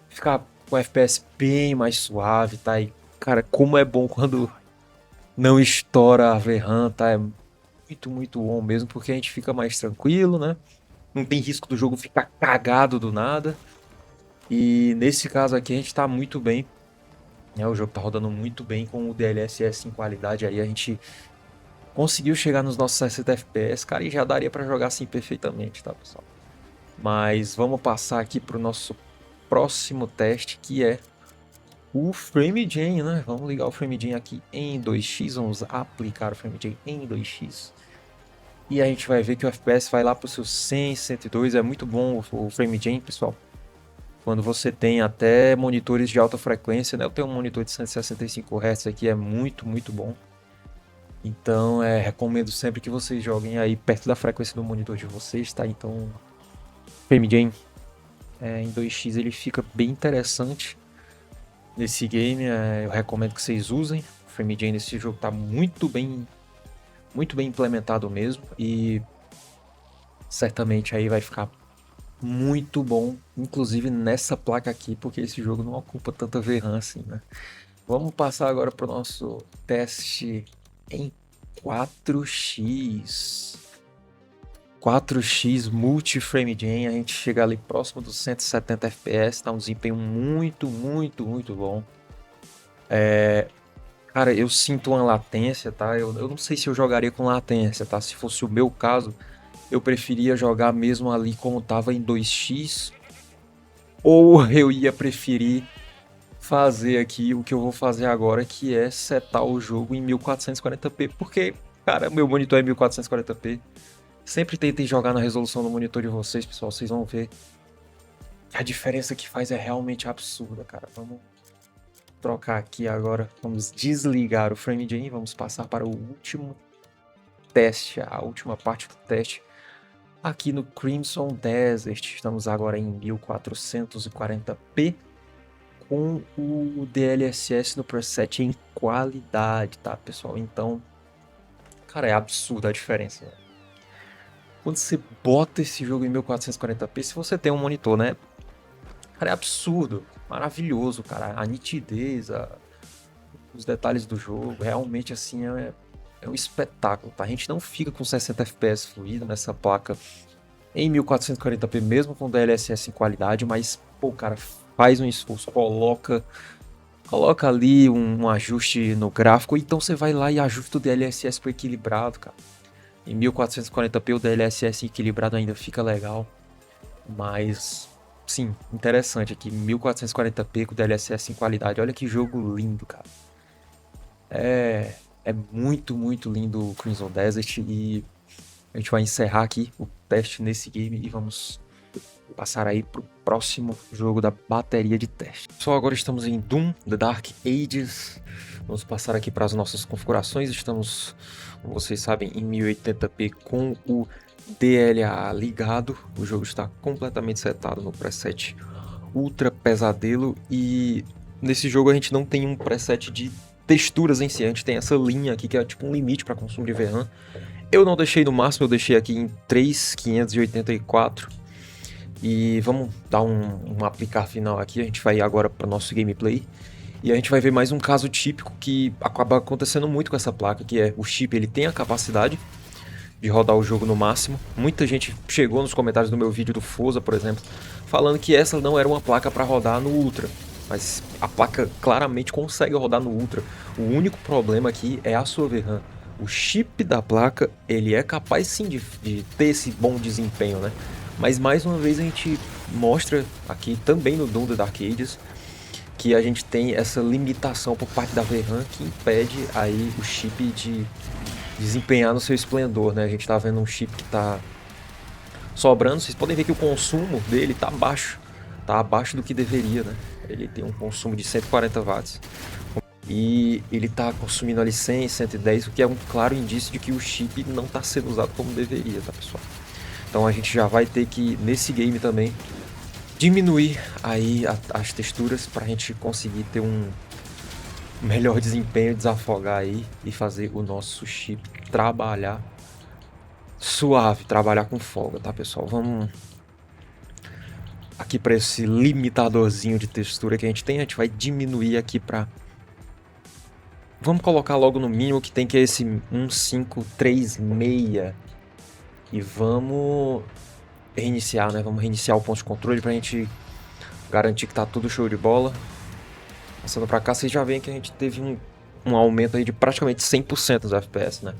[SPEAKER 2] ficar com o FPS bem mais suave, tá? E, cara, como é bom quando não estoura a VRAM, tá? É muito bom mesmo, porque a gente fica mais tranquilo, né? Não tem risco do jogo ficar cagado do nada. E nesse caso aqui a gente tá muito bem, né? O jogo tá rodando muito bem com o DLSS em qualidade. Aí a gente conseguiu chegar nos nossos 60 FPS, cara, e já daria pra jogar assim perfeitamente, tá, pessoal? Mas vamos passar aqui pro nosso próximo teste, que é o FrameGen, né? Vamos ligar o FrameGen aqui em 2x, vamos aplicar o FrameGen em 2x. E a gente vai ver que o FPS vai lá para os seus 100, 102. É muito bom o FrameGen, pessoal. Quando você tem até monitores de alta frequência, né? Eu tenho um monitor de 165 Hz aqui, é muito bom. Então, recomendo sempre que vocês joguem aí perto da frequência do monitor de vocês, tá? Então, o FrameGen em 2x ele fica bem interessante nesse game. Eu recomendo que vocês usem. O FrameGen nesse jogo tá muito bem implementado mesmo e certamente aí vai ficar muito bom, inclusive nessa placa aqui, porque esse jogo não ocupa tanta VRAM assim, né? Vamos passar agora para o nosso teste em 4x. 4x Multi-Frame Gen, a gente chega ali próximo dos 170 FPS, tá um desempenho muito bom. Cara, eu sinto uma latência, tá? Eu não sei se eu jogaria com latência, tá? Se fosse o meu caso, eu preferia jogar mesmo ali como tava em 2x, ou eu ia preferir fazer aqui o que eu vou fazer agora, que é setar o jogo em 1440p, porque, cara, meu monitor é 1440p. Sempre tentem jogar na resolução do monitor de vocês, pessoal, vocês vão ver que a diferença que faz é realmente absurda, cara. Vamos trocar aqui agora, vamos desligar o FrameGen, vamos passar para o último teste, a última parte do teste. Aqui no Crimson Desert, estamos agora em 1440p com o DLSS no preset em qualidade, tá, pessoal? Então, cara, é absurda a diferença, né? Quando você bota esse jogo em 1440p, se você tem um monitor, né? Cara, é absurdo, maravilhoso, cara. A nitidez, os detalhes do jogo, realmente assim, é um espetáculo, tá? A gente não fica com 60 FPS fluido nessa placa em 1440p, mesmo com DLSS em qualidade, mas, pô, cara, faz um esforço, coloca ali um ajuste no gráfico, então você vai lá e ajusta o DLSS pro equilibrado, cara. Em 1440p o DLSS equilibrado ainda fica legal, mas sim, interessante aqui, 1440p com DLSS em qualidade, olha que jogo lindo, cara. É muito, muito lindo o Crimson Desert e a gente vai encerrar aqui o teste nesse game e vamos passar aí pro próximo jogo da bateria de teste. Só agora estamos em Doom The Dark Ages. Vamos passar aqui para as nossas configurações. Estamos, como vocês sabem, em 1080p com o DLA ligado. O jogo está completamente setado no preset Ultra Pesadelo e nesse jogo a gente não tem um preset de texturas em si. A gente tem essa linha aqui que é tipo um limite para consumo de VRAM. Eu não deixei no máximo, eu deixei aqui em 3.584. E vamos dar um aplicar final aqui. A gente vai agora para o nosso gameplay. E a gente vai ver mais um caso típico que acaba acontecendo muito com essa placa, que é o chip ele tem a capacidade de rodar o jogo no máximo. Muita gente chegou nos comentários do meu vídeo do Forza, por exemplo, falando que essa não era uma placa para rodar no Ultra. Mas a placa claramente consegue rodar no Ultra. O único problema aqui é a sua VRAM. O chip da placa, ele é capaz sim de ter esse bom desempenho, né? Mas mais uma vez a gente mostra aqui também no Doom The Dark Ages que a gente tem essa limitação por parte da VRAM que impede aí o chip de desempenhar no seu esplendor, né? A gente tá vendo um chip que tá sobrando, vocês podem ver que o consumo dele tá baixo, tá abaixo do que deveria, né? Ele tem um consumo de 140 watts. E ele está consumindo ali 100, 110, o que é um claro indício de que o chip não está sendo usado como deveria, tá pessoal? Então a gente já vai ter que, nesse game também, diminuir aí as texturas para a gente conseguir ter um melhor desempenho, desafogar aí e fazer o nosso chip trabalhar suave, trabalhar com folga, tá pessoal? Vamos aqui para esse limitadorzinho de textura que a gente vai diminuir aqui para... Vamos colocar logo no mínimo que tem, que é esse 1536. E vamos reiniciar, né? Vamos reiniciar o ponto de controle pra gente garantir que tá tudo show de bola. Passando pra cá, vocês já veem que a gente teve um aumento aí de praticamente 100% dos FPS, né?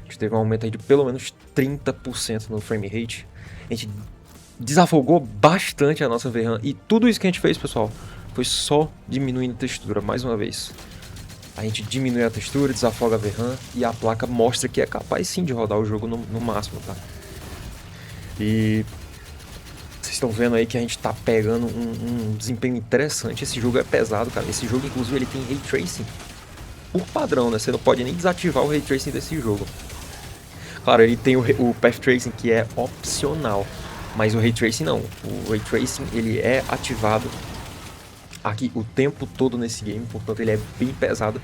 [SPEAKER 2] A gente teve um aumento aí de pelo menos 30% no frame rate. A gente desafogou bastante a nossa VRAM. E tudo isso que a gente fez, pessoal, foi só diminuindo a textura, mais uma vez. A gente diminui a textura, desafoga a VRAM e a placa mostra que é capaz sim de rodar o jogo no máximo, tá? E vocês estão vendo aí que a gente tá pegando um desempenho interessante. Esse jogo é pesado, cara. Esse jogo, inclusive, ele tem Ray Tracing por padrão, né? Você não pode nem desativar o Ray Tracing desse jogo. Claro, ele tem o Path Tracing que é opcional, mas o Ray Tracing não. O Ray Tracing, ele é ativado aqui o tempo todo nesse game, portanto ele é bem pesado.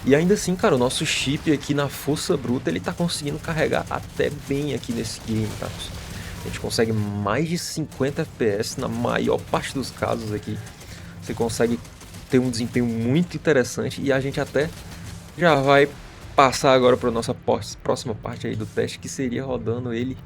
[SPEAKER 2] E ainda assim, cara, o nosso chip aqui na força bruta, ele tá conseguindo carregar até bem aqui nesse game, tá? A gente consegue mais de 50 FPS na maior parte dos casos aqui. Você consegue ter um desempenho muito interessante e a gente até já vai passar agora para a nossa próxima parte aí do teste, que seria rodando ele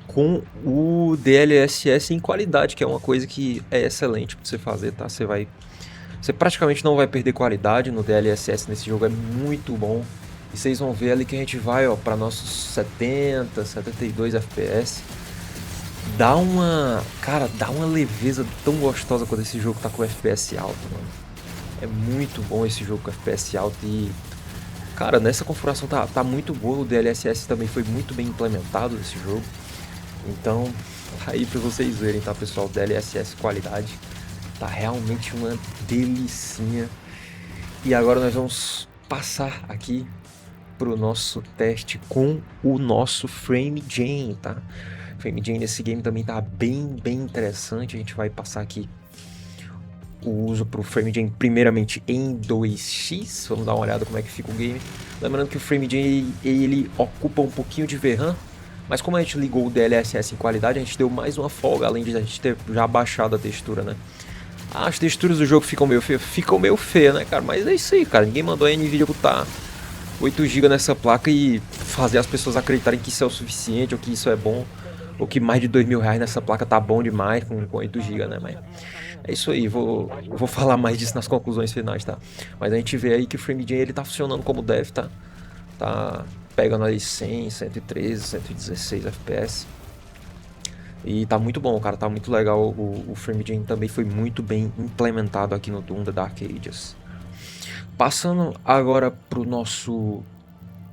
[SPEAKER 2] com o DLSS em qualidade, que é uma coisa que é excelente para você fazer, tá? Você praticamente não vai perder qualidade no DLSS nesse jogo, é muito bom. E vocês vão ver ali que a gente vai, ó, para nossos 70, 72 FPS. Dá uma leveza tão gostosa quando esse jogo tá com FPS alto, mano. É muito bom esse jogo com FPS alto e... Cara, nessa configuração tá muito boa, o DLSS também foi muito bem implementado nesse jogo. Então, aí pra vocês verem, tá pessoal, DLSS qualidade, tá realmente uma delicinha. E agora nós vamos passar aqui pro nosso teste com o nosso FrameGen, tá? FrameGen nesse game também tá bem interessante, a gente vai passar aqui o uso pro FrameGen primeiramente em 2x, vamos dar uma olhada como é que fica o game. Lembrando que o FrameGen ele ocupa um pouquinho de VRAM, mas como a gente ligou o DLSS em qualidade, a gente deu mais uma folga, além de a gente ter já baixado a textura, né? As texturas do jogo ficam meio feias, né, cara? Mas é isso aí, cara. Ninguém mandou a NVIDIA botar 8 GB nessa placa e fazer as pessoas acreditarem que isso é o suficiente, ou que isso é bom, ou que mais de R$ 2.000 nessa placa tá bom demais com 8 GB, né? Mas é isso aí, vou falar mais disso nas conclusões finais, tá? Mas a gente vê aí que o FrameJ ele tá funcionando como deve, tá? Tá pegando ali 100, 113, 116 FPS. E tá muito bom, cara, tá muito legal. O FrameJ também foi muito bem implementado aqui no Doom The Dark Ages. Passando agora pro nosso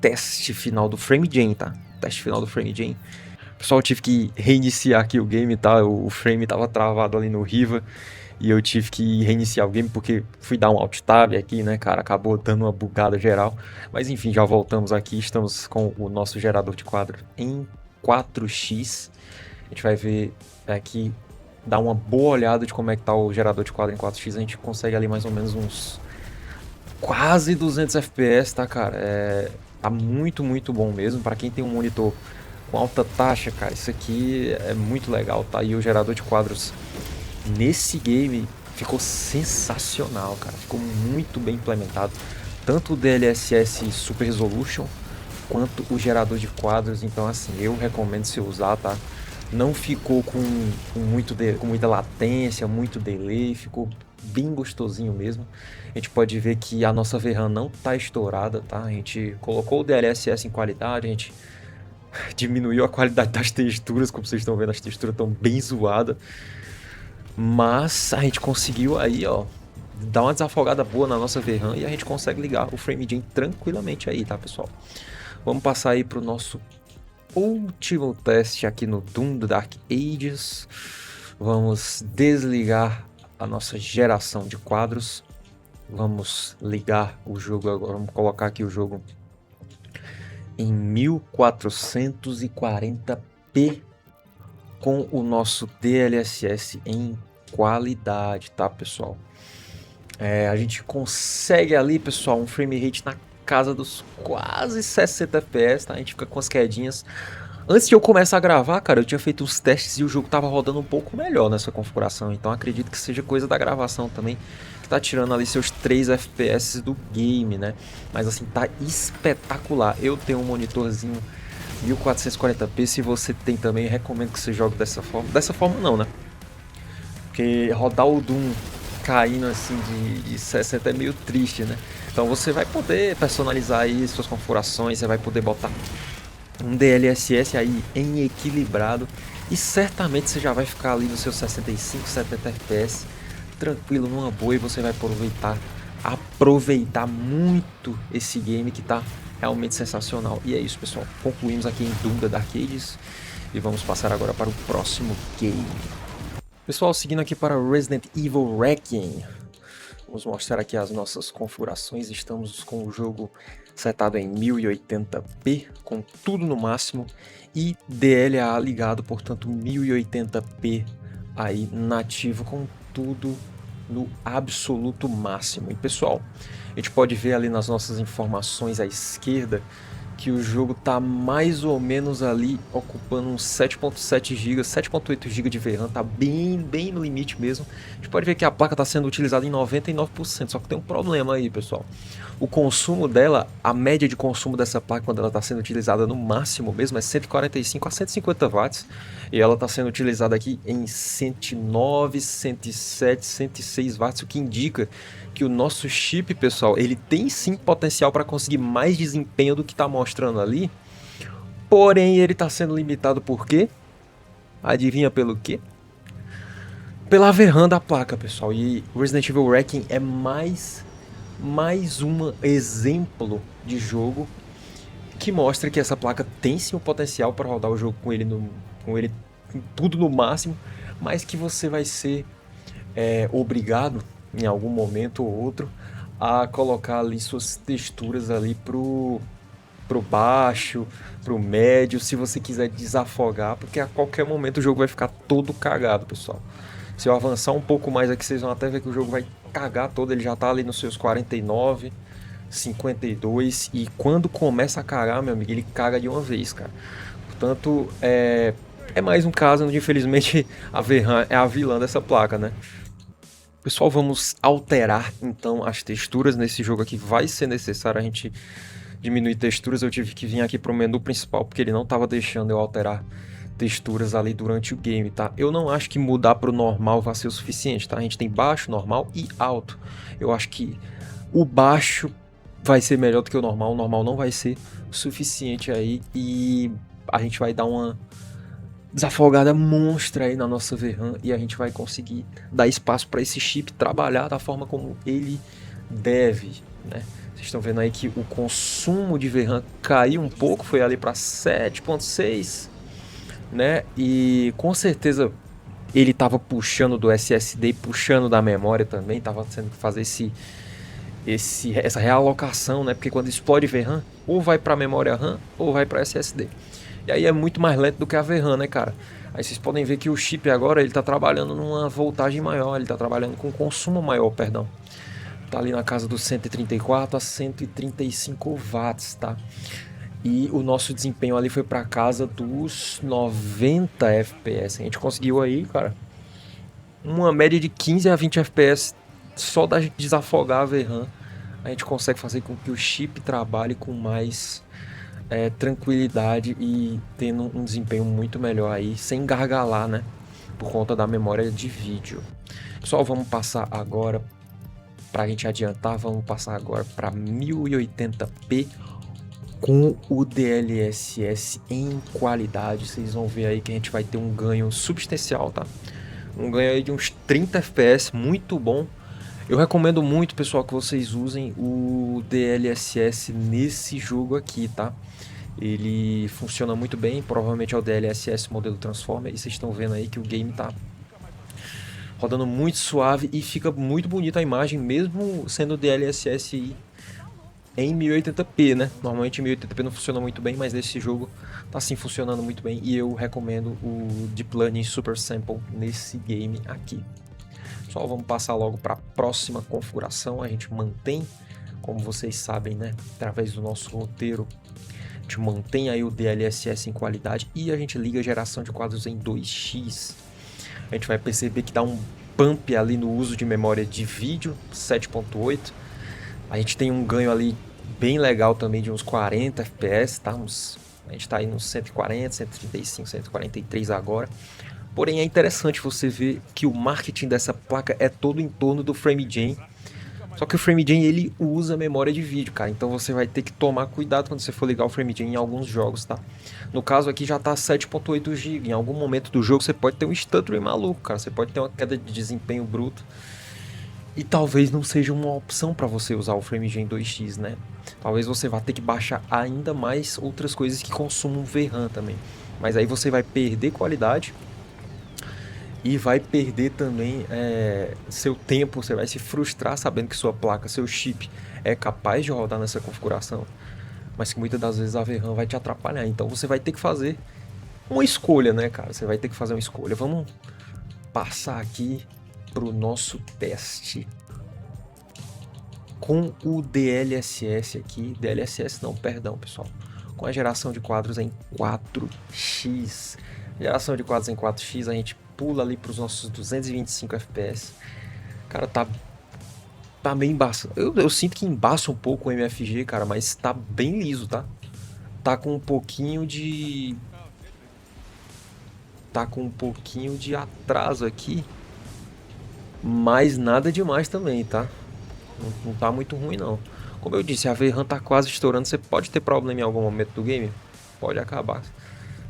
[SPEAKER 2] teste final do FrameJ, tá? Teste final do FrameJ. Pessoal, eu tive que reiniciar aqui o game, tá? O frame tava travado ali no Riva e eu tive que reiniciar o game porque fui dar um alt tab aqui, né, cara? Acabou dando uma bugada geral. Mas enfim, já voltamos aqui. Estamos com o nosso gerador de quadro em 4x. A gente vai ver aqui, dar uma boa olhada de como é que tá o gerador de quadro em 4x. A gente consegue ali mais ou menos uns quase 200 FPS, tá, cara? Tá muito, muito bom mesmo. Para quem tem um monitor com alta taxa, cara, isso aqui é muito legal, tá? E o gerador de quadros nesse game ficou sensacional, cara. Ficou muito bem implementado. Tanto o DLSS Super Resolution quanto o gerador de quadros. Então, assim, eu recomendo você usar, tá? Não ficou com muita latência, muito delay. Ficou bem gostosinho mesmo. A gente pode ver que a nossa VRAM não tá estourada, tá? A gente colocou o DLSS em qualidade, a gente diminuiu a qualidade das texturas, como vocês estão vendo, as texturas estão bem zoadas. Mas a gente conseguiu aí, ó, dar uma desafogada boa na nossa VRAM e a gente consegue ligar o FrameJ tranquilamente aí, tá, pessoal? Vamos passar aí pro nosso último teste aqui no Doom The Dark Ages. Vamos desligar a nossa geração de quadros. Vamos ligar o jogo agora, vamos colocar aqui o jogo em 1440p com o nosso DLSS em qualidade, tá, pessoal? A gente consegue ali, pessoal, um frame rate na casa dos quase 60 FPS, tá? A gente fica com as quedinhas. Antes de eu começar a gravar, cara, eu tinha feito os testes e o jogo tava rodando um pouco melhor nessa configuração. Então acredito que seja coisa da gravação também, que tá tirando ali seus 3 FPS do game, né? Mas assim, tá espetacular. Eu tenho um monitorzinho 1440p, se você tem também, recomendo que você jogue dessa forma. Dessa forma não, né? Porque rodar o Doom caindo assim de 60 é meio triste, né? Então você vai poder personalizar aí suas configurações, você vai poder botar um DLSS aí em equilibrado e certamente você já vai ficar ali nos seus 65, 70 FPS tranquilo, numa boa, e você vai aproveitar muito esse game que tá realmente sensacional. E é isso, pessoal, concluímos aqui em Doom The Dark Ages e vamos passar agora para o próximo game. Pessoal, seguindo aqui para Resident Evil Requiem, vamos mostrar aqui as nossas configurações. Estamos com o jogo setado em 1080p, com tudo no máximo, e DLA ligado, portanto 1080p aí nativo, com tudo no absoluto máximo. E pessoal, a gente pode ver ali nas nossas informações à esquerda que o jogo tá mais ou menos ali ocupando uns 7.7 GB, 7.8 GB de VRAM, tá bem no limite mesmo. A gente pode ver que a placa está sendo utilizada em 99%, só que tem um problema aí, pessoal. O consumo dela, a média de consumo dessa placa quando ela está sendo utilizada no máximo mesmo é 145 a 150 watts, e ela está sendo utilizada aqui em 109, 107, 106 watts, o que indica que o nosso chip, pessoal, ele tem sim potencial para conseguir mais desempenho do que está mostrando ali, porém ele está sendo limitado por quê? Adivinha pelo quê? Pela VRAM da placa, pessoal. E Resident Evil Requiem é mais um exemplo de jogo que mostra que essa placa tem sim o potencial para rodar o jogo com ele tudo no máximo, mas que você vai ser obrigado em algum momento ou outro a colocar ali suas texturas ali pro baixo, pro médio, se você quiser desafogar, porque a qualquer momento o jogo vai ficar todo cagado, pessoal. Se eu avançar um pouco mais aqui, vocês vão até ver que o jogo vai cagar todo, ele já tá ali nos seus 49, 52, e quando começa a cagar, meu amigo, ele caga de uma vez, cara. Portanto, é mais um caso onde, infelizmente, a VRAM é a vilã dessa placa, né? Pessoal, vamos alterar então as texturas nesse jogo aqui. Vai ser necessário a gente diminuir texturas, eu tive que vir aqui pro menu principal, porque ele não estava deixando eu alterar texturas ali durante o game, tá? Eu não acho que mudar pro normal vai ser o suficiente, tá? A gente tem baixo, normal e alto. Eu acho que o baixo vai ser melhor do que o normal não vai ser suficiente aí e a gente vai dar uma desafogada monstra aí na nossa VRAM e a gente vai conseguir dar espaço para esse chip trabalhar da forma como ele deve, né? Vocês estão vendo aí que o consumo de VRAM caiu um pouco, foi ali para 7.6, né? E com certeza ele estava puxando do SSD, puxando da memória também, estava tendo que fazer essa realocação, né? Porque quando explode VRAM, ou vai para memória RAM ou vai para SSD. E aí é muito mais lento do que a VRAM, né, cara? Aí vocês podem ver que o chip agora ele tá trabalhando numa voltagem maior, ele tá trabalhando com consumo maior, perdão. Tá ali na casa dos 134 a 135 watts, tá? E o nosso desempenho ali foi para casa dos 90 FPS. A gente conseguiu aí, cara, uma média de 15 a 20 FPS só da gente desafogar a VRAM. A gente consegue fazer com que o chip trabalhe com mais tranquilidade e tendo um desempenho muito melhor aí, sem gargalar, né? Por conta da memória de vídeo. Só vamos passar agora, pra gente adiantar, vamos passar agora para 1080p com o DLSS em qualidade. Vocês vão ver aí que a gente vai ter um ganho substancial, tá? Um ganho aí de uns 30 FPS, muito bom. Eu recomendo muito, pessoal, que vocês usem o DLSS nesse jogo aqui, tá? Ele funciona muito bem, provavelmente é o DLSS modelo Transformer, e vocês estão vendo aí que o game tá rodando muito suave e fica muito bonita a imagem, mesmo sendo DLSS em 1080p, né? Normalmente 1080p não funciona muito bem, mas nesse jogo tá sim funcionando muito bem e eu recomendo o Deep Learning Super Sample nesse game aqui. Só vamos passar logo para a próxima configuração. A gente mantém, como vocês sabem, né, através do nosso roteiro, a gente mantém aí o DLSS em qualidade e a gente liga a geração de quadros em 2x. A gente vai perceber que dá um pump ali no uso de memória de vídeo, 7.8. A gente tem um ganho ali bem legal também de uns 40 FPS, tá? A gente tá aí nos 140, 135, 143 agora. Porém é interessante você ver que o marketing dessa placa é todo em torno do FrameGen. Só que o FrameGen ele usa memória de vídeo, cara. Então você vai ter que tomar cuidado quando você for ligar o FrameGen em alguns jogos, tá? No caso aqui já tá 7.8 GB. Em algum momento do jogo você pode ter um stuttering maluco, cara. Você pode ter uma queda de desempenho bruto. E talvez não seja uma opção para você usar o FrameGen 2x, né? Talvez você vá ter que baixar ainda mais outras coisas que consumam VRAM também. Mas aí você vai perder qualidade e vai perder também seu tempo. Você vai se frustrar sabendo que sua placa, seu chip é capaz de rodar nessa configuração, mas que muitas das vezes a VRAM vai te atrapalhar. Então você vai ter que fazer uma escolha, né, cara? Você vai ter que fazer uma escolha. Vamos passar aqui pro nosso teste com o DLSS aqui. DLSS não, perdão, pessoal. Com a geração de quadros em 4x. Geração de quadros em 4x, a gente pula ali para os nossos 225 FPS. Cara, tá bem embaçado. Eu sinto que embaça um pouco o MFG, cara, mas tá bem liso, tá? Tá com um pouquinho de atraso aqui, mas nada demais também, tá? Não tá muito ruim não. Como eu disse, a VRAM tá quase estourando. Você pode ter problema em algum momento do game, pode acabar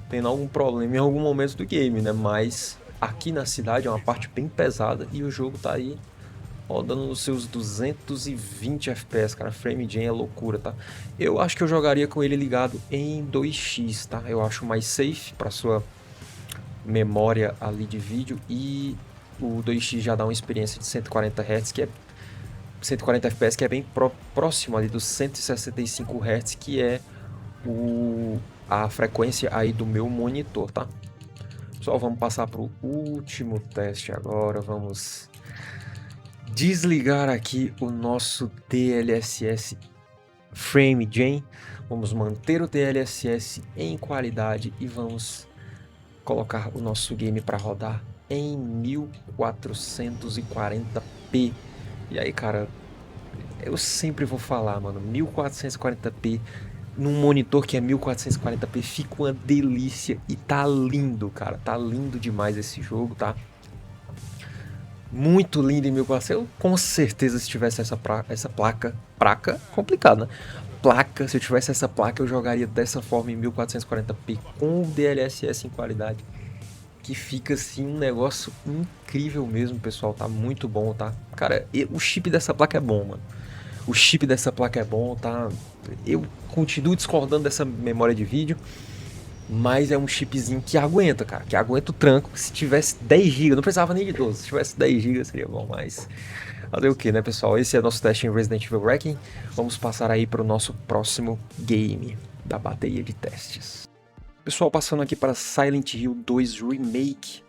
[SPEAKER 2] tendo algum problema em algum momento do game, né? Mas aqui na cidade é uma parte bem pesada e o jogo tá aí rodando nos seus 220 FPS, cara. FrameGen é loucura, tá? Eu acho que eu jogaria com ele ligado em 2x, tá? Eu acho mais safe para sua memória ali de vídeo, e o 2x já dá uma experiência de 140 Hz, que é 140 FPS, que é bem próximo ali dos 165 Hz, que é a frequência aí do meu monitor, tá? Só vamos passar para o último teste agora. Vamos desligar aqui o nosso DLSS FrameGen. Vamos manter o DLSS em qualidade e vamos colocar o nosso game para rodar em 1440p. E aí, cara, eu sempre vou falar, mano, 1440p num monitor que é 1440p fica uma delícia e tá lindo, cara. Tá lindo demais esse jogo, tá? Muito lindo em 1400. Eu com certeza se tivesse essa placa, complicado, né? Placa, se eu tivesse essa placa eu jogaria dessa forma em 1440p com o DLSS em qualidade. Que fica assim um negócio incrível mesmo, pessoal. Tá muito bom, tá? Cara, o chip dessa placa é bom, mano. O chip dessa placa é bom, tá? Eu continuo discordando dessa memória de vídeo, mas é um chipzinho que aguenta, cara. Que aguenta o tranco. Se tivesse 10 GB, não precisava nem de 12. Se tivesse 10 GB seria bom, mas... fazer o que, né, pessoal? Esse é nosso teste em Resident Evil Wrecking. Vamos passar aí para o nosso próximo game da bateria de testes. Pessoal, passando aqui para Silent Hill 2 Remake,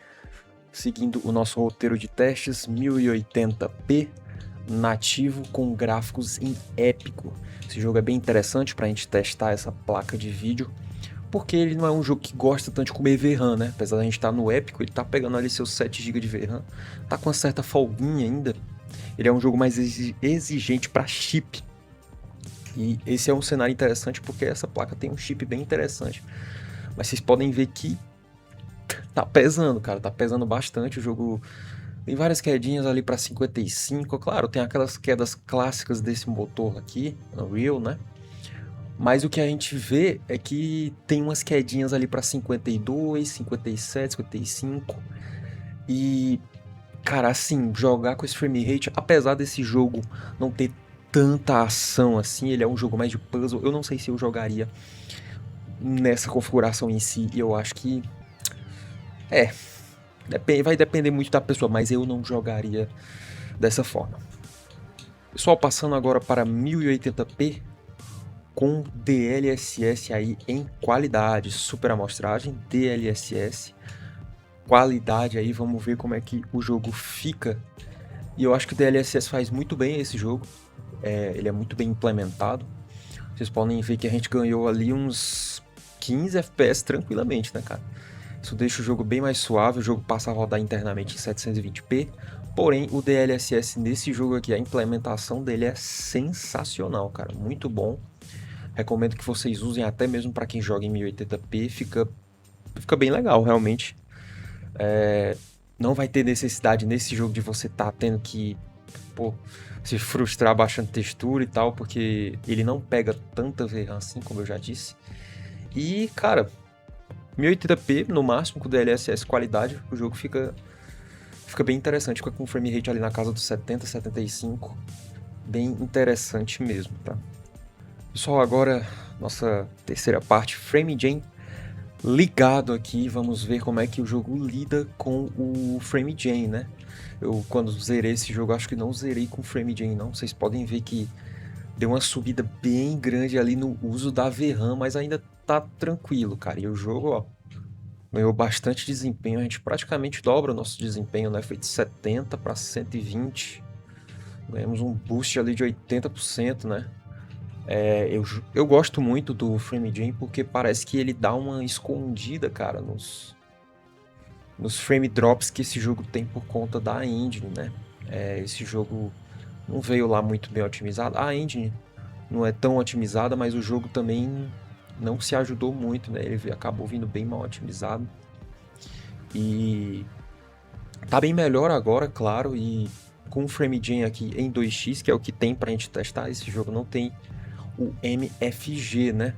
[SPEAKER 2] seguindo o nosso roteiro de testes, 1080p, nativo com gráficos em épico. Esse jogo é bem interessante para a gente testar essa placa de vídeo, porque ele não é um jogo que gosta tanto de comer VRAM, né? Apesar da gente estar no épico, ele tá pegando ali seus 7 GB de VRAM, tá com uma certa folguinha ainda. Ele é um jogo mais exigente para chip. E esse é um cenário interessante porque essa placa tem um chip bem interessante. Mas vocês podem ver que tá pesando, cara. Tá pesando bastante. O jogo tem várias quedinhas ali para 55. Claro, tem aquelas quedas clássicas desse motor aqui, Unreal, né? Mas o que a gente vê é que tem umas quedinhas ali para 52, 57, 55. E, cara, assim, jogar com esse frame rate, apesar desse jogo não ter tanta ação assim, ele é um jogo mais de puzzle, eu não sei se eu jogaria nessa configuração em si, e eu acho que vai depender muito da pessoa, mas eu não jogaria dessa forma. Pessoal, passando agora para 1080p com DLSS aí em qualidade, super amostragem, DLSS, qualidade aí, vamos ver como é que o jogo fica. E eu acho que o DLSS faz muito bem esse jogo, ele é muito bem implementado. Vocês podem ver que a gente ganhou ali uns 15 FPS tranquilamente, né, cara? Isso deixa o jogo bem mais suave, o jogo passa a rodar internamente em 720p. Porém, o DLSS nesse jogo aqui, a implementação dele é sensacional, cara. Muito bom. Recomendo que vocês usem até mesmo para quem joga em 1080p. Fica bem legal, realmente. Não vai ter necessidade nesse jogo de você tá tendo que se frustrar baixando textura e tal, porque ele não pega tanta VRAM assim, como eu já disse. E, cara, 1080p no máximo com DLSS qualidade, o jogo fica bem interessante, fica com frame rate ali na casa dos 70, 75, bem interessante mesmo, tá? Pessoal, agora nossa terceira parte, FrameGen ligado aqui, vamos ver como é que o jogo lida com o FrameGen, né? Eu quando zerei esse jogo, acho que não zerei com FrameGen não, vocês podem ver que deu uma subida bem grande ali no uso da VRAM, mas ainda tá tranquilo, cara. E o jogo, ó, ganhou bastante desempenho. A gente praticamente dobra o nosso desempenho, né? Foi de 70 para 120. Ganhamos um boost ali de 80%, né? Eu gosto muito do FrameGen porque parece que ele dá uma escondida, cara, nos frame drops que esse jogo tem por conta da engine, né? Esse jogo não veio lá muito bem otimizado. A engine não é tão otimizada, mas o jogo também não se ajudou muito, né? Ele acabou vindo bem mal otimizado. E tá bem melhor agora, claro, e com o FrameGen aqui em 2x, que é o que tem pra gente testar, esse jogo não tem o MFG, né?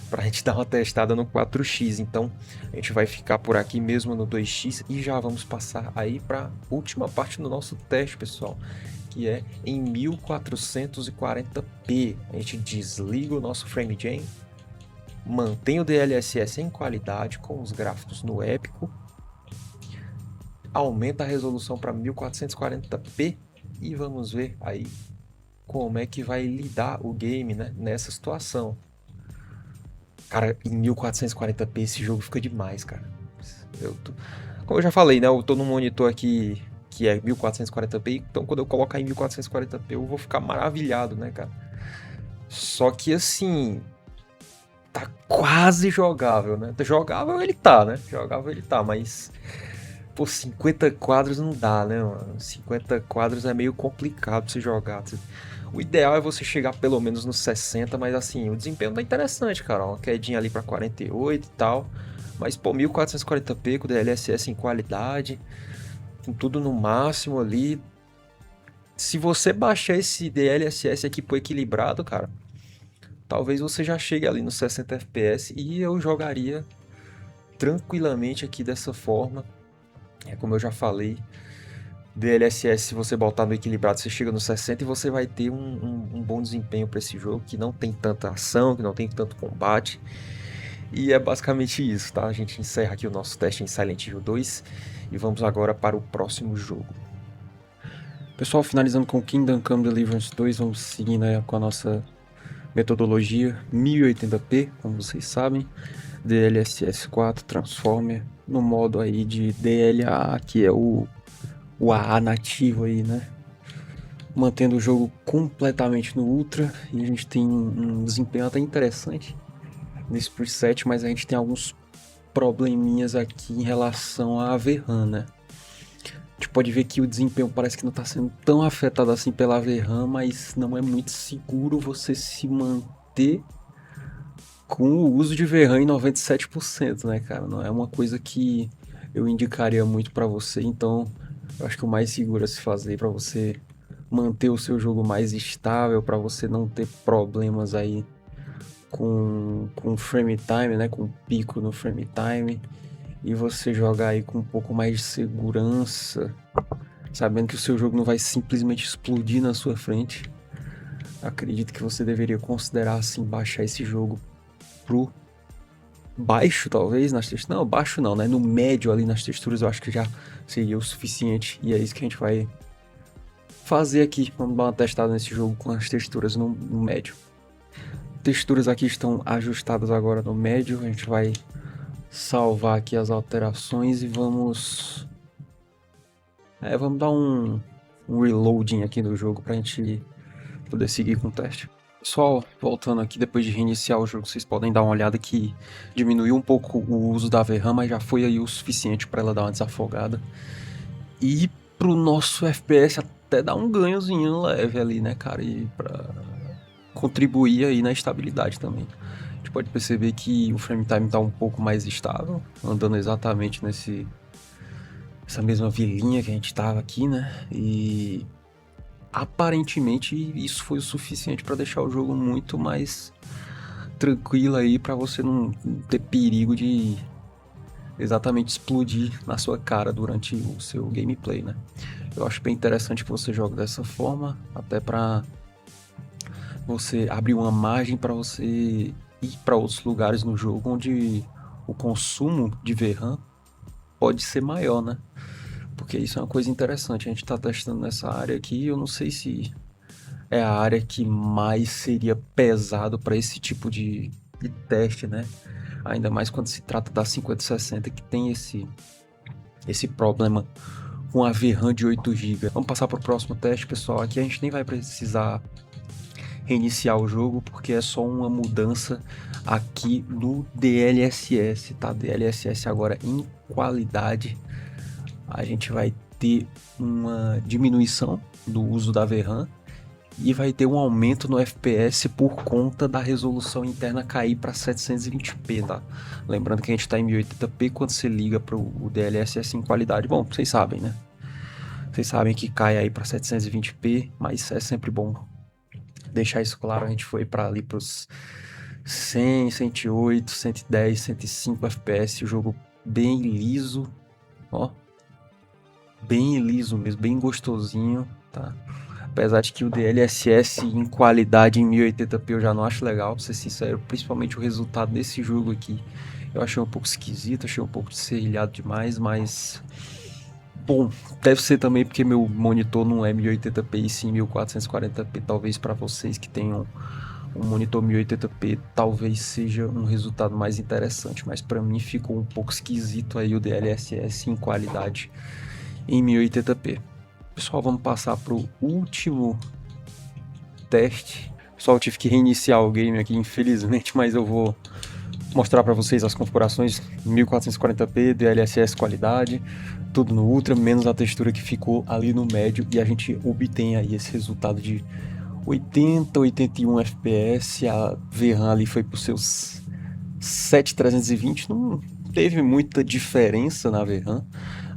[SPEAKER 2] Pra gente dar uma testada no 4x, então a gente vai ficar por aqui mesmo no 2x e já vamos passar aí pra última parte do nosso teste, pessoal, que é em 1440p. A gente desliga o nosso FrameGen, mantém o DLSS em qualidade com os gráficos no épico, aumenta a resolução para 1440p e vamos ver aí como é que vai lidar o game, né, nessa situação. Cara, em 1440p esse jogo fica demais, cara. Como eu já falei, né, eu tô num monitor aqui que é 1440p, então quando eu colocar em 1440p eu vou ficar maravilhado, né, cara. Só que assim, tá quase jogável, né? Jogável ele tá, né? Jogável ele tá, mas pô, 50 quadros não dá, né, mano? 50 quadros é meio complicado pra você jogar. O ideal é você chegar pelo menos nos 60, mas assim, o desempenho tá interessante, cara. Uma quedinha ali pra 48 e tal. Mas, pô, 1440p com DLSS em qualidade, com tudo no máximo ali. Se você baixar esse DLSS aqui pro equilibrado, cara, talvez você já chegue ali nos 60 FPS e eu jogaria tranquilamente aqui dessa forma. É como eu já falei, DLSS, se você botar no equilibrado, você chega no 60 e você vai ter um bom desempenho para esse jogo, que não tem tanta ação, que não tem tanto combate. E é basicamente isso, tá? A gente encerra aqui o nosso teste em Silent Hill 2 e vamos agora para o próximo jogo. Pessoal, finalizando com Kingdom Come Deliverance 2, vamos seguindo aí com a nossa metodologia 1080p, como vocês sabem, DLSS 4 Transformer, no modo aí de DLA, que é o AA nativo aí, né? Mantendo o jogo completamente no Ultra, e a gente tem um desempenho até interessante nesse preset, mas a gente tem alguns probleminhas aqui em relação à VRAM, né? A gente pode ver que o desempenho parece que não está sendo tão afetado assim pela VRAM, mas não é muito seguro você se manter com o uso de VRAM em 97%, né, cara? Não é uma coisa que eu indicaria muito para você, então eu acho que o mais seguro a se fazer para você manter o seu jogo mais estável, para você não ter problemas aí com frame time, né, com pico no frame time, e você jogar aí com um pouco mais de segurança, sabendo que o seu jogo não vai simplesmente explodir na sua frente. Acredito que você deveria considerar assim baixar esse jogo pro baixo, talvez, nas texturas. Não, baixo não, né? No médio ali nas texturas eu acho que já seria o suficiente. E é isso que a gente vai fazer aqui. Vamos dar uma testada nesse jogo com as texturas no médio. Texturas aqui estão ajustadas agora no médio. A gente vai salvar aqui as alterações e vamos dar um reloading aqui do jogo pra gente poder seguir com o teste. Pessoal, voltando aqui, depois de reiniciar o jogo, vocês podem dar uma olhada que diminuiu um pouco o uso da VRAM, mas já foi aí o suficiente para ela dar uma desafogada. E pro nosso FPS até dar um ganhozinho leve ali, né, cara? E pra contribuir aí na estabilidade também. A gente pode perceber que o frame time tá um pouco mais estável, andando exatamente essa mesma vilinha que a gente tava aqui, né? E aparentemente isso foi o suficiente para deixar o jogo muito mais tranquilo aí, para você não ter perigo de exatamente explodir na sua cara durante o seu gameplay, né? Eu acho bem interessante que você jogue dessa forma, até para você abrir uma margem para você ir para outros lugares no jogo onde o consumo de VRAM pode ser maior, né? Porque isso é uma coisa interessante. A gente está testando nessa área aqui. Eu não sei se é a área que mais seria pesado para esse tipo de teste, né? Ainda mais quando se trata da 5060, que tem esse problema com a VRAM de 8 GB. Vamos passar para o próximo teste, pessoal. Aqui a gente nem vai precisar reiniciar o jogo, porque é só uma mudança aqui no DLSS, tá? DLSS agora em qualidade. A gente vai ter uma diminuição do uso da VRAM e vai ter um aumento no FPS por conta da resolução interna cair para 720p, tá? Lembrando que a gente está em 1080p quando você liga para o DLSS em qualidade. Bom, vocês sabem, né? Vocês sabem que cai aí para 720p, mas é sempre bom deixar isso claro. A gente foi para ali para os 100, 108, 110, 105 FPS, o jogo bem liso, ó. Bem liso mesmo, bem gostosinho, tá? Apesar de que o DLSS em qualidade em 1080p eu já não acho legal, pra ser sincero. Principalmente o resultado desse jogo aqui. Eu achei um pouco esquisito, achei um pouco serrilhado demais, mas... Bom, deve ser também porque meu monitor não é 1080p e sim 1440p. Talvez para vocês que tenham um monitor 1080p, talvez seja um resultado mais interessante. Mas para mim ficou um pouco esquisito aí o DLSS em qualidade em 1080p. Pessoal, vamos passar para o último teste. Pessoal, eu tive que reiniciar o game aqui, infelizmente, mas eu vou mostrar para vocês as configurações 1440p, DLSS qualidade, tudo no Ultra, menos a textura que ficou ali no médio, e a gente obtém aí esse resultado de 80, 81 FPS, a VRAM ali foi para os seus 7320, não teve muita diferença na VRAM,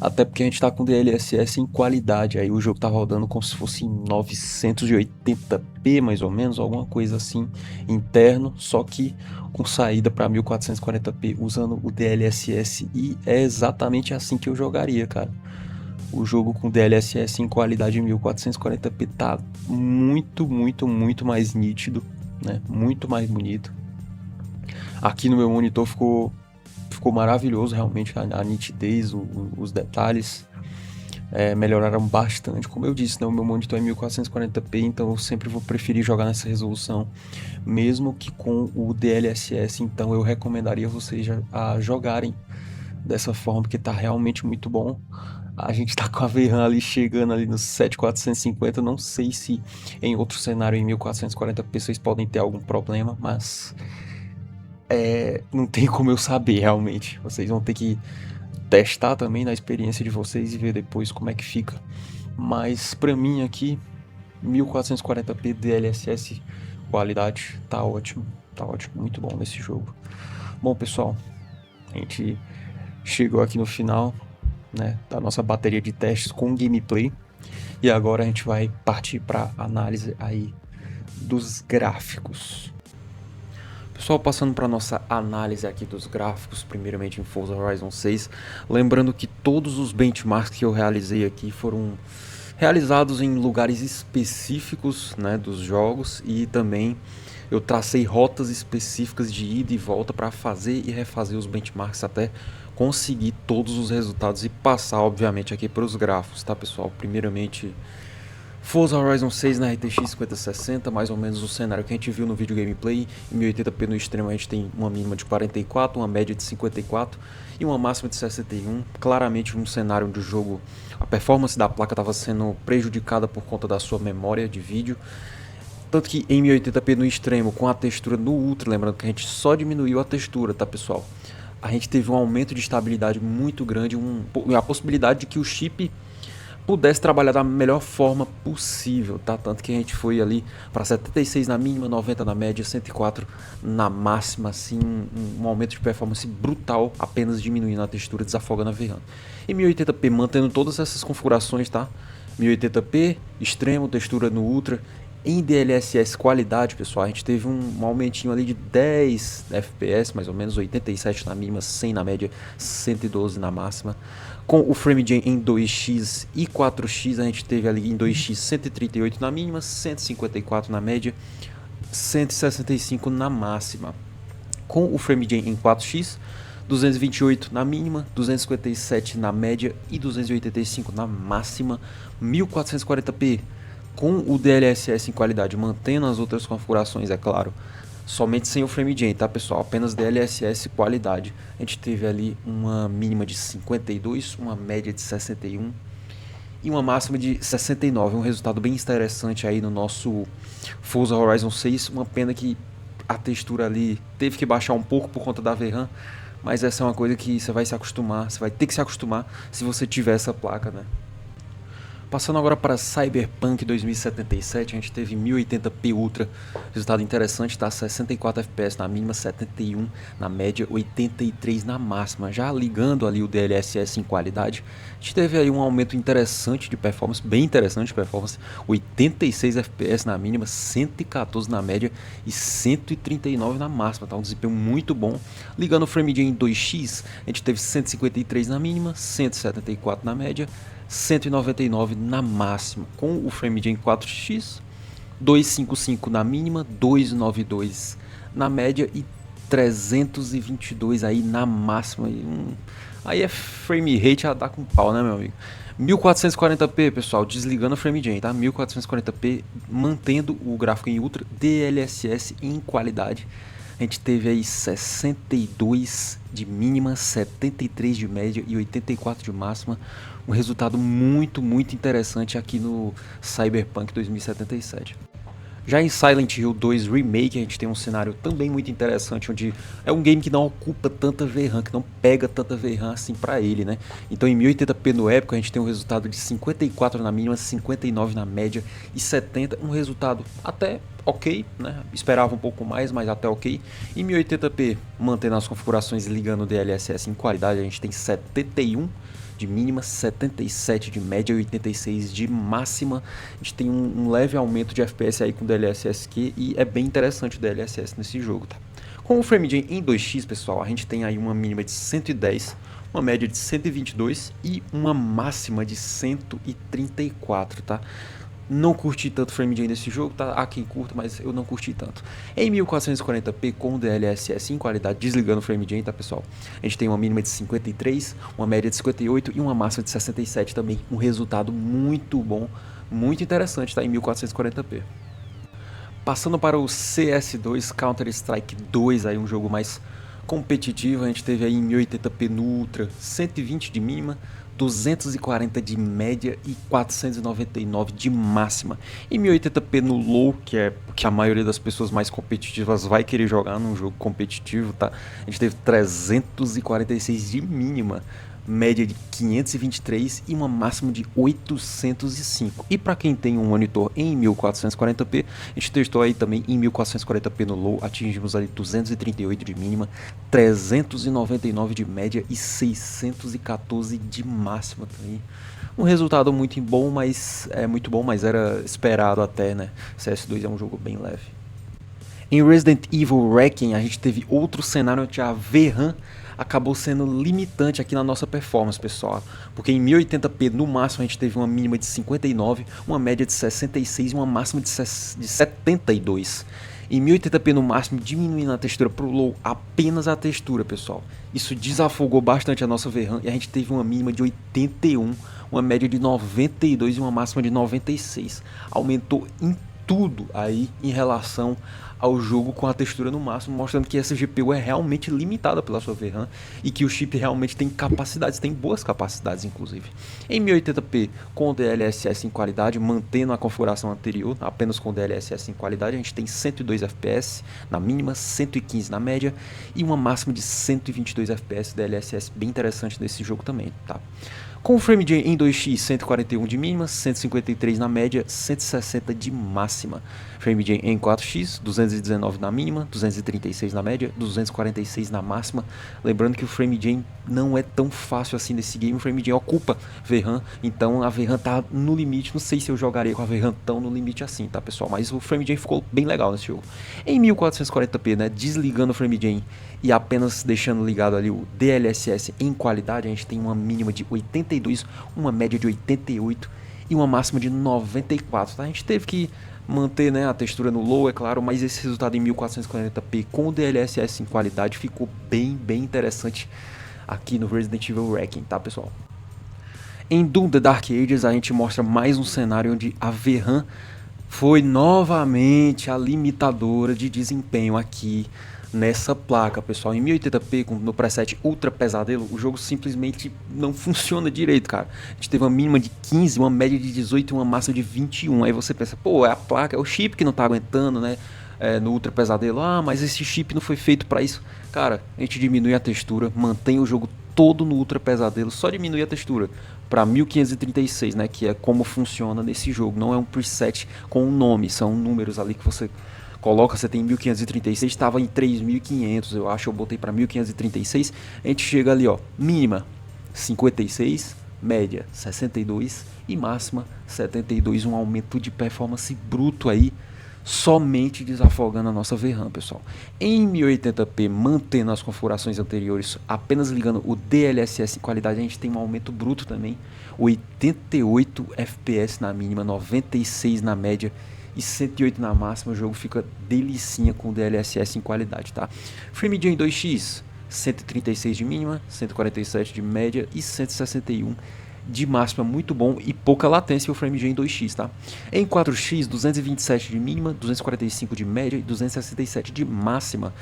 [SPEAKER 2] até porque a gente tá com DLSS em qualidade, aí o jogo tá rodando como se fosse em 980p mais ou menos, alguma coisa assim, interno, só que com saída para 1440p usando o DLSS, e é exatamente assim que eu jogaria, cara. O jogo com DLSS em qualidade 1440p tá muito, muito, muito mais nítido, né? Muito mais bonito. Aqui no meu monitor ficou maravilhoso, realmente, a nitidez, os detalhes melhoraram bastante. Como eu disse, né, o meu monitor é 1440p, então eu sempre vou preferir jogar nessa resolução, mesmo que com o DLSS. Então eu recomendaria vocês a jogarem dessa forma, porque tá realmente muito bom. A gente tá com a VRAM ali chegando ali nos 7450, não sei se em outro cenário em 1440p vocês podem ter algum problema, mas não tem como eu saber realmente. Vocês vão ter que testar também na experiência de vocês e ver depois como é que fica. Mas pra mim aqui, 1440p DLSS qualidade, tá ótimo, muito bom nesse jogo. Bom, pessoal, a gente chegou aqui no final, né, da nossa bateria de testes com gameplay, e agora a gente vai partir para análise aí dos gráficos. Pessoal, passando para nossa análise aqui dos gráficos, primeiramente em Forza Horizon 6, lembrando que todos os benchmarks que eu realizei aqui foram realizados em lugares específicos, né, dos jogos, e também eu tracei rotas específicas de ida e volta para fazer e refazer os benchmarks até conseguir todos os resultados e passar, obviamente, aqui para os gráficos, tá, pessoal? Primeiramente, Forza Horizon 6 na RTX 5060, mais ou menos o cenário que a gente viu no vídeo gameplay. Em 1080p no extremo a gente tem uma mínima de 44, uma média de 54 e uma máxima de 61. Claramente um cenário onde o jogo, a performance da placa estava sendo prejudicada por conta da sua memória de vídeo. Tanto que em 1080p no extremo, com a textura no Ultra, lembrando que a gente só diminuiu a textura, tá, pessoal? A gente teve um aumento de estabilidade muito grande, a possibilidade de que o chip pudesse trabalhar da melhor forma possível, tá? Tanto que a gente foi ali para 76 na mínima, 90 na média, 104 na máxima, assim, um aumento de performance brutal, apenas diminuindo a textura, desafogando a VRAM. Em 1080p, mantendo todas essas configurações, tá? 1080p, extremo, textura no Ultra. Em DLSS qualidade, pessoal, a gente teve um aumentinho ali de 10 FPS, mais ou menos, 87 na mínima, 100 na média, 112 na máxima. Com o FrameGen em 2x e 4x, a gente teve ali em 2x 138 na mínima, 154 na média, 165 na máxima. Com o FrameGen em 4x, 228 na mínima, 257 na média e 285 na máxima, 1440p. Com o DLSS em qualidade, mantendo as outras configurações, é claro, somente sem o FrameGen, tá, pessoal? Apenas DLSS qualidade. A gente teve ali uma mínima de 52, uma média de 61 e uma máxima de 69. Um resultado bem interessante aí no nosso Forza Horizon 6. Uma pena que a textura ali teve que baixar um pouco por conta da VRAM, mas essa é uma coisa que você vai se acostumar, você vai ter que se acostumar se você tiver essa placa, né? Passando agora para Cyberpunk 2077, a gente teve 1080p Ultra, resultado interessante, tá? 64 FPS na mínima, 71 na média, 83 na máxima. Já ligando ali o DLSS em qualidade, a gente teve aí um aumento interessante de performance, bem interessante de performance, 86 FPS na mínima, 114 na média e 139 na máxima, tá? Um desempenho muito bom. Ligando o FrameGen em 2x, a gente teve 153 na mínima, 174 na média, 199 na máxima. Com o FrameGen 4x, 255 na mínima, 292 na média e 322 aí na máxima. Aí é frame rate a dar com pau, né, meu amigo? 1440p, pessoal, desligando o FrameGen, tá? 1440p, mantendo o gráfico em Ultra, DLSS em qualidade. A gente teve aí 62 de mínima, 73 de média e 84 de máxima. Um resultado muito, muito interessante aqui no Cyberpunk 2077. Já em Silent Hill 2 Remake a gente tem um cenário também muito interessante, onde é um game que não ocupa tanta VRAM, que não pega tanta VRAM assim pra ele, né? Então em 1080p no época a gente tem um resultado de 54 na mínima, 59 na média e 70, um resultado até ok, né? Esperava um pouco mais, mas até ok. Em 1080p, mantendo as configurações e ligando o DLSS em qualidade, a gente tem 71 de mínima, 77 de média e 86 de máxima. A gente tem um leve aumento de FPS aí com o DLSS aqui, e é bem interessante o DLSS nesse jogo, tá? Com o FrameGen em 2x, pessoal, a gente tem aí uma mínima de 110, uma média de 122 e uma máxima de 134, tá? Não curti tanto o FrameGen nesse jogo, tá? Há quem curta, mas eu não curti tanto. Em 1440p com DLSS em qualidade, desligando o FrameGen, tá, pessoal? A gente tem uma mínima de 53, uma média de 58 e uma máxima de 67 também. Um resultado muito bom, muito interessante, tá? Em 1440p. Passando para o CS2, Counter-Strike 2, aí um jogo mais competitivo, a gente teve aí em 1080p no Ultra, 120 de mínima, 240 de média e 499 de máxima. Em 1080p no Low, que é o que a maioria das pessoas mais competitivas vai querer jogar num jogo competitivo, tá? A gente teve 346 de mínima, média de 523 e uma máxima de 805. E para quem tem um monitor em 1440p, a gente testou aí também em 1440p no Low, atingimos ali 238 de mínima, 399 de média e 614 de máxima também. Um resultado muito bom, mas era esperado até, né? CS2 é um jogo bem leve. Em Resident Evil Requiem, a gente teve outro cenário onde a VRAM acabou sendo limitante aqui na nossa performance, pessoal. Porque em 1080p no máximo a gente teve uma mínima de 59, uma média de 66 e uma máxima de 72. Em 1080p no máximo, diminuindo a textura para o low, apenas a textura, pessoal. Isso desafogou bastante a nossa VRAM e a gente teve uma mínima de 81, uma média de 92 e uma máxima de 96. Aumentou em tudo aí em relação ao jogo com a textura no máximo, mostrando que essa GPU é realmente limitada pela sua VRAM e que o chip realmente tem capacidades, tem boas capacidades inclusive. Em 1080p com DLSS em qualidade, mantendo a configuração anterior, apenas com DLSS em qualidade, a gente tem 102 FPS na mínima, 115 na média e uma máxima de 122 FPS DLSS, bem interessante nesse jogo também, tá? Com o FrameGen em 2x, 141 de mínima, 153 na média, 160 de máxima. FrameGen em 4x, 219 na mínima, 236 na média, 246 na máxima. Lembrando que o FrameGen não é tão fácil assim nesse game, o FrameGen ocupa VRAM, então a VRAM tá no limite. Não sei se eu jogaria com a VRAM tão no limite assim, tá, pessoal? Mas o FrameGen ficou bem legal nesse jogo. Em 1440p, né, desligando o FrameGen e apenas deixando ligado ali o DLSS em qualidade, a gente tem uma mínima de 82, uma média de 88 e uma máxima de 94, tá? A gente teve que manter, né, a textura no low, é claro, mas esse resultado em 1440p com o DLSS em qualidade ficou bem interessante aqui no Resident Evil Requiem, tá, pessoal? Em Doom The Dark Ages a gente mostra mais um cenário onde a VRAM foi novamente a limitadora de desempenho aqui nessa placa, pessoal. Em 1080p no preset Ultra Pesadelo, o jogo simplesmente não funciona direito, cara. A gente teve uma mínima de 15, uma média de 18 e uma máxima de 21. Aí você pensa, pô, é a placa, é o chip que não tá aguentando, né? No Ultra Pesadelo, mas esse chip não foi feito para isso. Cara, a gente diminui a textura, mantém o jogo todo no Ultra Pesadelo, só diminui a textura para 1536, né, que é como funciona nesse jogo. Não é um preset com um nome, são números ali que você coloca. Você tem 1536, estava em 3500, eu acho, eu botei para 1536. A gente chega ali, ó, mínima 56, média 62 e máxima 72, um aumento de performance bruto aí, somente desafogando a nossa VRAM, pessoal. Em 1080p, mantendo as configurações anteriores, apenas ligando o DLSS em qualidade, a gente tem um aumento bruto também, 88 FPS na mínima, 96 na média e 108 na máxima. O jogo fica delicinha com o DLSS em qualidade, tá? FrameGen 2x, 136 de mínima, 147 de média e 161 de máxima, muito bom e pouca latência o FrameGen 2x, tá? Em 4x, 227 de mínima, 245 de média e 267 de máxima.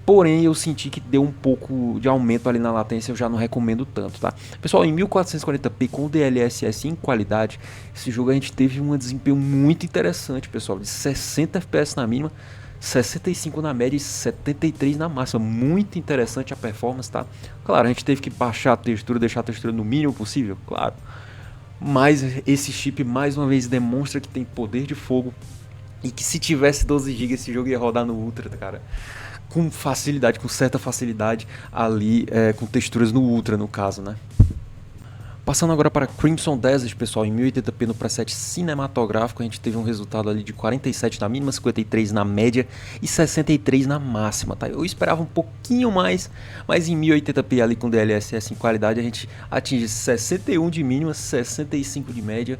[SPEAKER 2] Porém, eu senti que deu um pouco de aumento ali na latência, eu já não recomendo tanto, tá? Pessoal, em 1440p com DLSS em qualidade, esse jogo a gente teve um desempenho muito interessante, pessoal, de 60 FPS na mínima, 65 na média e 73 na máxima. Muito interessante a performance, tá? Claro, a gente teve que baixar a textura, deixar a textura no mínimo possível, claro. Mas esse chip mais uma vez demonstra que tem poder de fogo e que se tivesse 12 GB esse jogo ia rodar no Ultra, cara. Com facilidade, com certa facilidade ali, com texturas no Ultra no caso, né? Passando agora para Crimson Desert, pessoal, em 1080p no preset cinematográfico, a gente teve um resultado ali de 47 na mínima, 53 na média e 63 na máxima, tá? Eu esperava um pouquinho mais, mas em 1080p ali com DLSS em qualidade a gente atinge 61 de mínima, 65 de média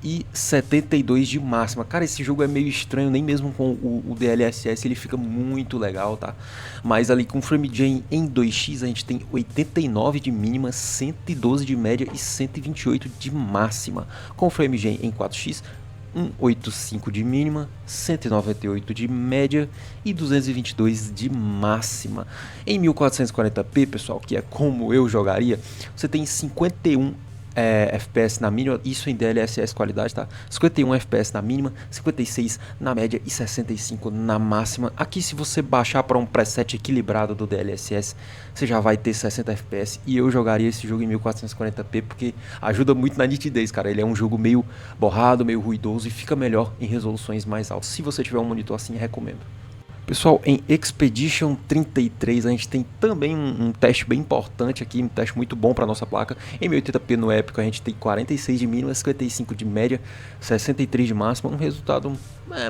[SPEAKER 2] e 72 de máxima. Cara, esse jogo é meio estranho, nem mesmo com o DLSS ele fica muito legal, tá? Mas ali com FrameGen em 2x a gente tem 89 de mínima, 112 de média e 128 de máxima. Com FrameGen em 4x, 185 de mínima, 198 de média e 222 de máxima. Em 1440p, pessoal, que é como eu jogaria, você tem 51 FPS na mínima, isso em DLSS qualidade, tá? 51 FPS na mínima, 56 na média e 65 na máxima. Aqui, se você baixar para um preset equilibrado do DLSS, você já vai ter 60 FPS. E eu jogaria esse jogo em 1440p porque ajuda muito na nitidez, cara. Ele é um jogo meio borrado, meio ruidoso e fica melhor em resoluções mais altas. Se você tiver um monitor assim, recomendo. Pessoal, em Expedition 33 a gente tem também um teste bem importante aqui, um teste muito bom para nossa placa. Em 1080p no épico a gente tem 46 de mínima, 55 de média, 63 de máxima, um resultado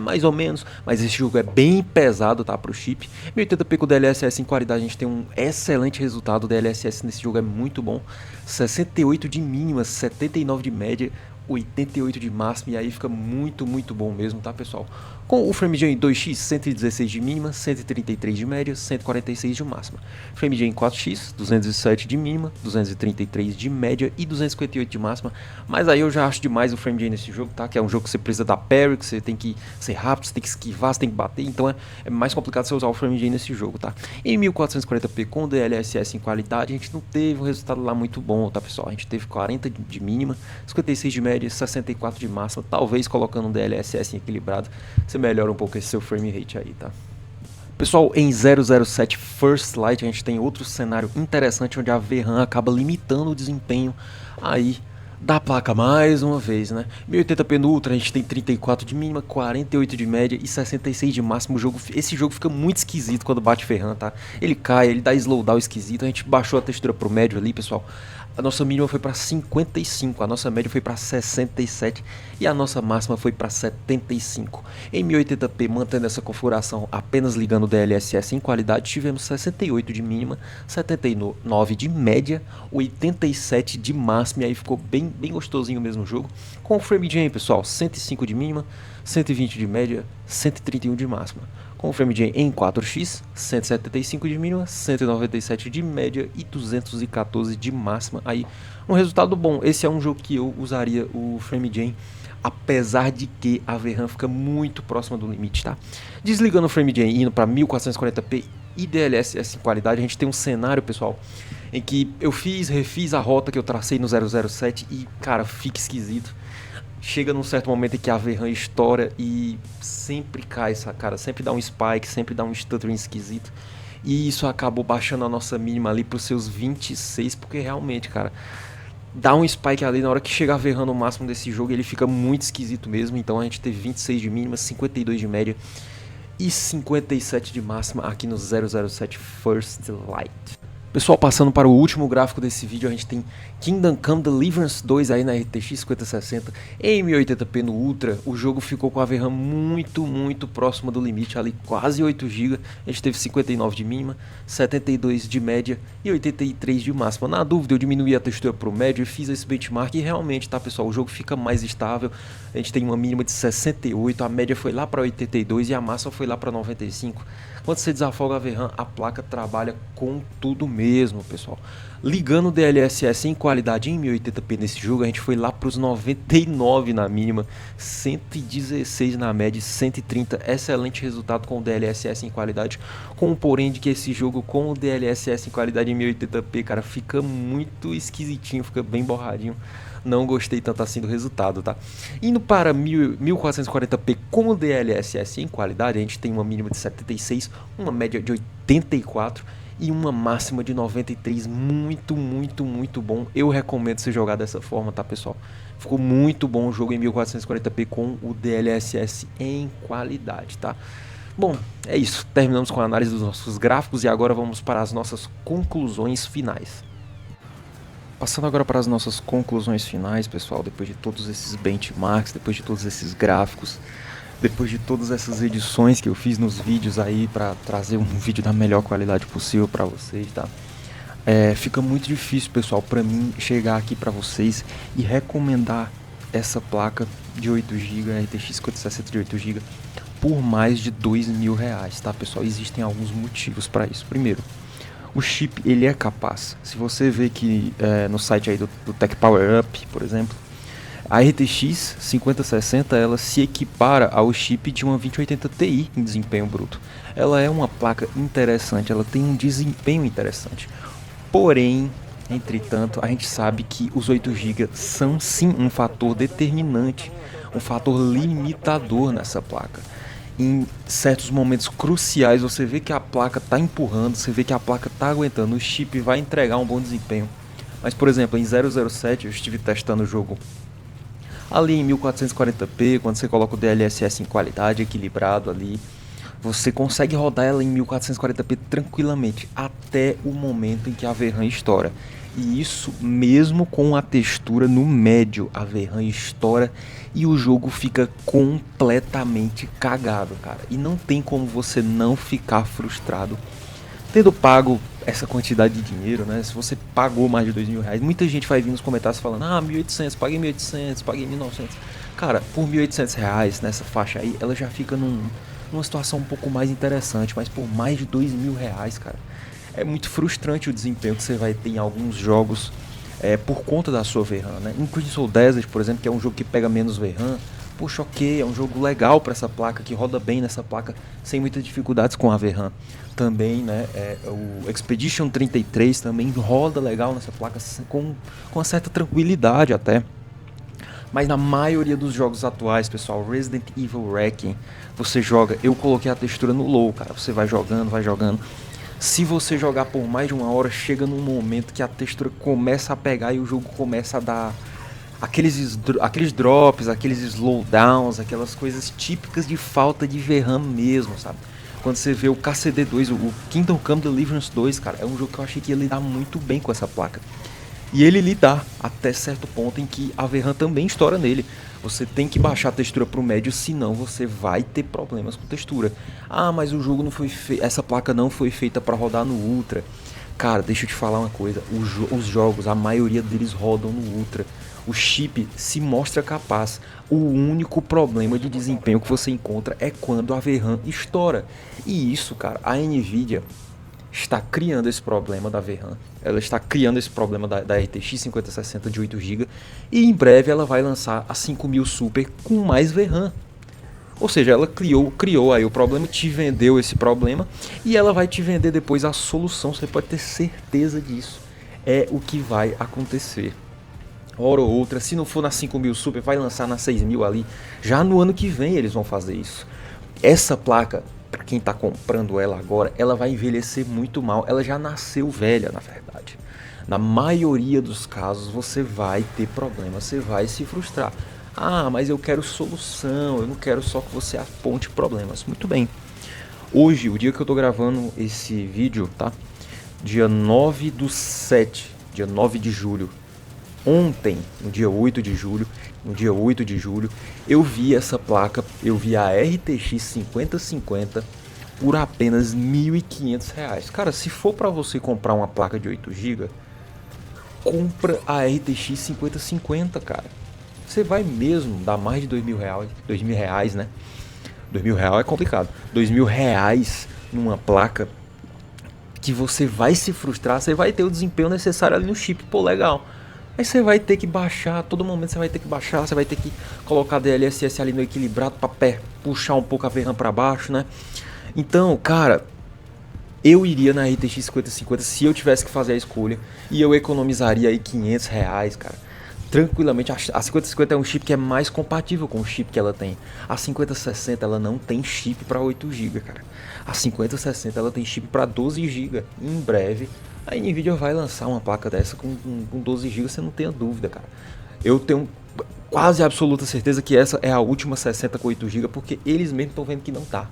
[SPEAKER 2] mais ou menos, mas esse jogo é bem pesado, tá, pro chip. 1080p com DLSS em qualidade a gente tem um excelente resultado, o DLSS nesse jogo é muito bom, 68 de mínima, 79 de média, 88 de máxima, e aí fica muito bom mesmo, tá, pessoal? Com o FrameGen 2x, 116 de mínima, 133 de média, 146 de máxima. FrameGen 4x, 207 de mínima, 233 de média e 258 de máxima. Mas aí eu já acho demais o FrameGen nesse jogo, tá? Que é um jogo que você precisa dar parry, que você tem que ser rápido, você tem que esquivar, você tem que bater, então é mais complicado você usar o FrameGen nesse jogo, tá? Em 1440p com DLSS em qualidade, a gente não teve um resultado lá muito bom, tá, pessoal? A gente teve 40 de mínima, 56 de média, 64 de máxima, talvez colocando um DLSS equilibrado, você melhora um pouco esse seu frame rate aí, tá? Pessoal, em 007 First Light a gente tem outro cenário interessante onde a VRAM acaba limitando o desempenho aí da placa mais uma vez, né? 1080p no Ultra a gente tem 34 de mínima, 48 de média e 66 de máximo. Esse jogo fica muito esquisito quando bate VRAM, tá? Ele cai, ele dá slowdown esquisito. A gente baixou a textura pro médio ali, pessoal. A nossa mínima foi para 55, a nossa média foi para 67 e a nossa máxima foi para 75. Em 1080p, mantendo essa configuração apenas ligando o DLSS em qualidade, tivemos 68 de mínima, 79 de média, 87 de máxima, e aí ficou bem gostosinho mesmo o jogo. Com o FrameGen, pessoal, 105 de mínima, 120 de média, 131 de máxima. Com o FrameGen em 4x, 175 de mínima, 197 de média e 214 de máxima. Aí, um resultado bom. Esse é um jogo que eu usaria o FrameGen, apesar de que a VRAM fica muito próxima do limite, tá? Desligando o FrameGen e indo para 1440p e DLSS em qualidade, a gente tem um cenário, pessoal, em que eu refiz a rota que eu tracei no 007 e, cara, fica esquisito. Chega num certo momento em que a VRAM estoura e sempre cai essa, cara, sempre dá um spike, sempre dá um stuttering esquisito. E isso acabou baixando a nossa mínima ali para os seus 26, porque realmente, cara, dá um spike ali na hora que chega a VRAM no máximo desse jogo, ele fica muito esquisito mesmo. Então a gente teve 26 de mínima, 52 de média e 57 de máxima aqui no 007 First Light. Pessoal, passando para o último gráfico desse vídeo, a gente tem Kingdom Come Deliverance 2 aí na RTX 5060 em 1080p no Ultra. O jogo ficou com a VRAM muito próxima do limite, ali quase 8 GB. A gente teve 59 de mínima, 72 de média e 83 de máxima. Na dúvida, eu diminuí a textura para o médio e fiz esse benchmark e realmente, tá, pessoal, o jogo fica mais estável. A gente tem uma mínima de 68, a média foi lá para 82 e a máxima foi lá para 95. Quando você desafoga a VRAM, a placa trabalha com tudo mesmo. mesmo, pessoal. Ligando o DLSS em qualidade em 1080p nesse jogo, a gente foi lá para os 99 na mínima, 116 na média, 130, excelente resultado com o DLSS em qualidade, com o porém de que esse jogo com o DLSS em qualidade em 1080p, cara, fica muito esquisitinho, fica bem borradinho. Não gostei tanto assim do resultado, tá? Indo para 1440p com o DLSS em qualidade, a gente tem uma mínima de 76, uma média de 84 e uma máxima de 93, muito bom. Eu recomendo você jogar dessa forma, tá, pessoal? Ficou muito bom o jogo em 1440p com o DLSS em qualidade, tá? Bom, é isso. Terminamos com a análise dos nossos gráficos e agora vamos para as nossas conclusões finais. Passando agora para as nossas conclusões finais, pessoal, depois de todos esses benchmarks, depois de todos esses gráficos, depois de todas essas edições que eu fiz nos vídeos aí para trazer um vídeo da melhor qualidade possível para vocês, tá? Fica muito difícil, pessoal, para mim chegar aqui para vocês e recomendar essa placa de 8GB, RTX 5060 de 8GB, por mais de R$2.000, tá, pessoal? Existem alguns motivos para isso. Primeiro, o chip ele é capaz. Se você vê que no site aí do Tech Power Up, por exemplo, a RTX 5060 ela se equipara ao chip de uma 2080 Ti em desempenho bruto. Ela é uma placa interessante, ela tem um desempenho interessante. Porém, entretanto, a gente sabe que os 8 GB são sim um fator determinante, um fator limitador nessa placa. Em certos momentos cruciais você vê que a placa está empurrando, você vê que a placa está aguentando, o chip vai entregar um bom desempenho. Mas, por exemplo, em 007 eu estive testando o jogo ali em 1440p, quando você coloca o DLSS em qualidade, equilibrado ali, você consegue rodar ela em 1440p tranquilamente, até o momento em que a VRAM estoura. E isso mesmo com a textura no médio, a VRAM estoura e o jogo fica completamente cagado, cara. E não tem como você não ficar frustrado tendo pago essa quantidade de dinheiro, né? Se você pagou mais de R$2.000, muita gente vai vir nos comentários falando: ah, 1.800, paguei 1.800, paguei 1.900. Cara, por R$1.800 nessa faixa aí, ela já fica numa situação um pouco mais interessante, mas por mais de R$2.000, cara, é muito frustrante o desempenho que você vai ter em alguns jogos por conta da sua VRAM, né? Em Crimson Desert, por exemplo, que é um jogo que pega menos VRAM, poxa, ok, é um jogo legal para essa placa, que roda bem nessa placa, sem muitas dificuldades com a VRAM. Também, né, o Expedition 33 também roda legal nessa placa, com uma certa tranquilidade até. Mas na maioria dos jogos atuais, pessoal, Resident Evil Requiem, você joga, eu coloquei a textura no low, cara, você vai jogando, vai jogando. Se você jogar por mais de 1 hora, chega num momento que a textura começa a pegar e o jogo começa a dar aqueles drops, aqueles slowdowns, aquelas coisas típicas de falta de VRAM mesmo, sabe? Quando você vê o KCD2, o Kingdom Come Deliverance 2, cara, é um jogo que eu achei que ia lidar muito bem com essa placa. E ele lidar até certo ponto em que a VRAM também estoura nele. Você tem que baixar a textura pro médio, senão você vai ter problemas com textura. Ah, mas o jogo não foi essa placa não foi feita para rodar no Ultra. Cara, deixa eu te falar uma coisa, os jogos, a maioria deles rodam no Ultra. O chip se mostra capaz. O único problema de desempenho que você encontra é quando a VRAM estoura. E isso, cara, a Nvidia está criando esse problema da VRAM. Ela está criando esse problema da RTX 5060 de 8GB. E em breve ela vai lançar a 5000 Super com mais VRAM. Ou seja, ela criou aí o problema, te vendeu esse problema e ela vai te vender depois a solução. Você pode ter certeza disso. É o que vai acontecer. Hora ou outra, se não for na 5000 Super, vai lançar na 6000 ali. Já no ano que vem eles vão fazer isso. Essa placa, para quem está comprando ela agora, ela vai envelhecer muito mal. Ela já nasceu velha, na verdade. Na maioria dos casos você vai ter problema, você vai se frustrar. Ah, mas eu quero solução, eu não quero só que você aponte problemas. Muito bem. Hoje, o dia que eu tô gravando esse vídeo, tá? Dia 9/7, dia 9 de julho. Ontem, no dia 8 de julho, eu vi essa placa, eu vi a RTX 5050 por apenas R$1.500. Cara, se for para você comprar uma placa de 8 GB, compra a RTX 5050, cara. Você vai mesmo dar mais de R$2.000, né? R$2.000 é complicado. R$2.000 numa placa que você vai se frustrar, você vai ter o desempenho necessário ali no chip, pô, legal. Aí você vai ter que baixar, a todo momento você vai ter que baixar, você vai ter que colocar a DLSS ali no equilibrado pra puxar um pouco a VRAM pra baixo, né? Então, cara, eu iria na RTX 5050 se eu tivesse que fazer a escolha e eu economizaria aí R$ 500, cara. Tranquilamente, a 5050 é um chip que é mais compatível com o chip que ela tem. A 5060 ela não tem chip para 8 GB, cara. A 5060 ela tem chip para 12 GB. Em breve a Nvidia vai lançar uma placa dessa com 12 GB, você não tenha dúvida, cara. Eu tenho quase absoluta certeza que essa é a última 60 com 8 GB, porque eles mesmos estão vendo que não tá.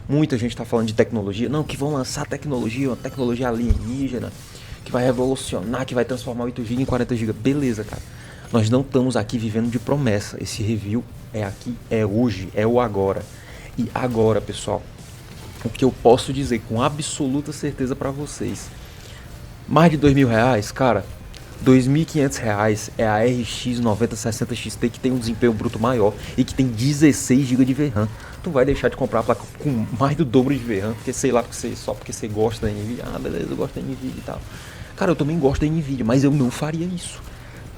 [SPEAKER 2] Muita gente tá falando de tecnologia, não, que vão lançar tecnologia, uma tecnologia alienígena, que vai revolucionar, que vai transformar 8 GB em 40 GB. Beleza, cara. Nós não estamos aqui vivendo de promessa. Esse review é aqui, é hoje, é o agora. E agora, pessoal, o que eu posso dizer com absoluta certeza para vocês, mais de R$ 2.000, cara, R$ 2.500 é a RX 9060 XT, que tem um desempenho bruto maior e que tem 16 GB de VRAM. Tu vai deixar de comprar a placa com mais do dobro de VRAM, porque sei lá, só porque você gosta da Nvidia. Ah, beleza, eu gosto da Nvidia e tal. Cara, eu também gosto da Nvidia, mas eu não faria isso.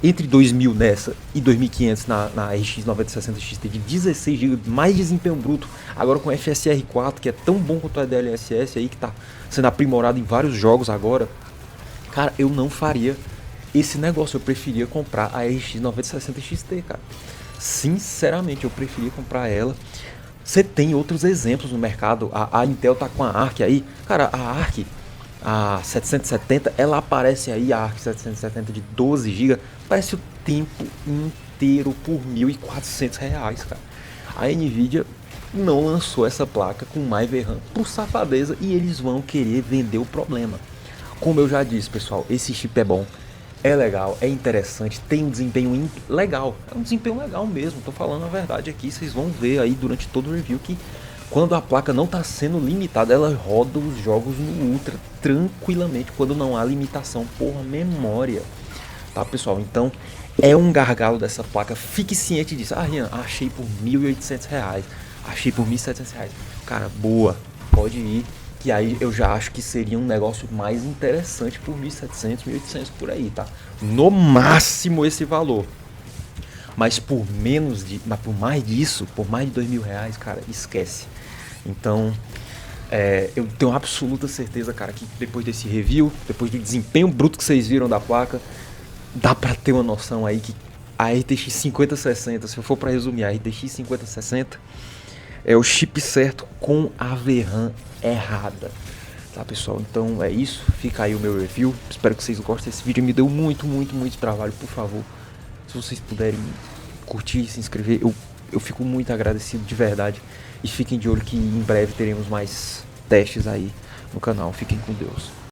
[SPEAKER 2] Entre 2.000 nessa e 2.500 na RX 9060 XT de 16 GB, mais desempenho bruto, agora com FSR 4, que é tão bom quanto a DLSS aí, que tá sendo aprimorado em vários jogos agora. Cara, eu não faria esse negócio, eu preferia comprar a RX 9060 XT, cara. Sinceramente, eu preferia comprar ela. Você tem outros exemplos no mercado, a Intel tá com a Arc aí, cara, a 770, ela aparece aí, a Arc 770 de 12 GB, parece o tempo inteiro por R$ 1.400, cara. A Nvidia não lançou essa placa com mais VRAM por safadeza e eles vão querer vender o problema. Como eu já disse, pessoal, esse chip é bom, é legal, é interessante, tem um desempenho legal, é um desempenho legal mesmo, tô falando a verdade aqui, vocês vão ver aí durante todo o review que quando a placa não está sendo limitada, ela roda os jogos no Ultra tranquilamente, quando não há limitação por memória. Tá, pessoal? Então, é um gargalo dessa placa. Fique ciente disso. Ah, Rian, achei por R$ 1.800. Achei por R$ 1.700. Cara, boa. Pode ir. Que aí eu já acho que seria um negócio mais interessante por 1.700, 1.800 por aí, tá? No máximo esse valor. Mas por mais disso, por mais de R$ 2.000, cara, esquece. Então, eu tenho absoluta certeza, cara, que depois desse review, depois do desempenho bruto que vocês viram da placa, dá pra ter uma noção aí que a RTX 5060, se eu for pra resumir, a RTX 5060 é o chip certo com a VRAM errada. Tá, pessoal? Então é isso, fica aí o meu review. Espero que vocês gostem desse vídeo, me deu muito trabalho, por favor. Se vocês puderem curtir, se inscrever, eu fico muito agradecido de verdade. E fiquem de olho que em breve teremos mais testes aí no canal. Fiquem com Deus.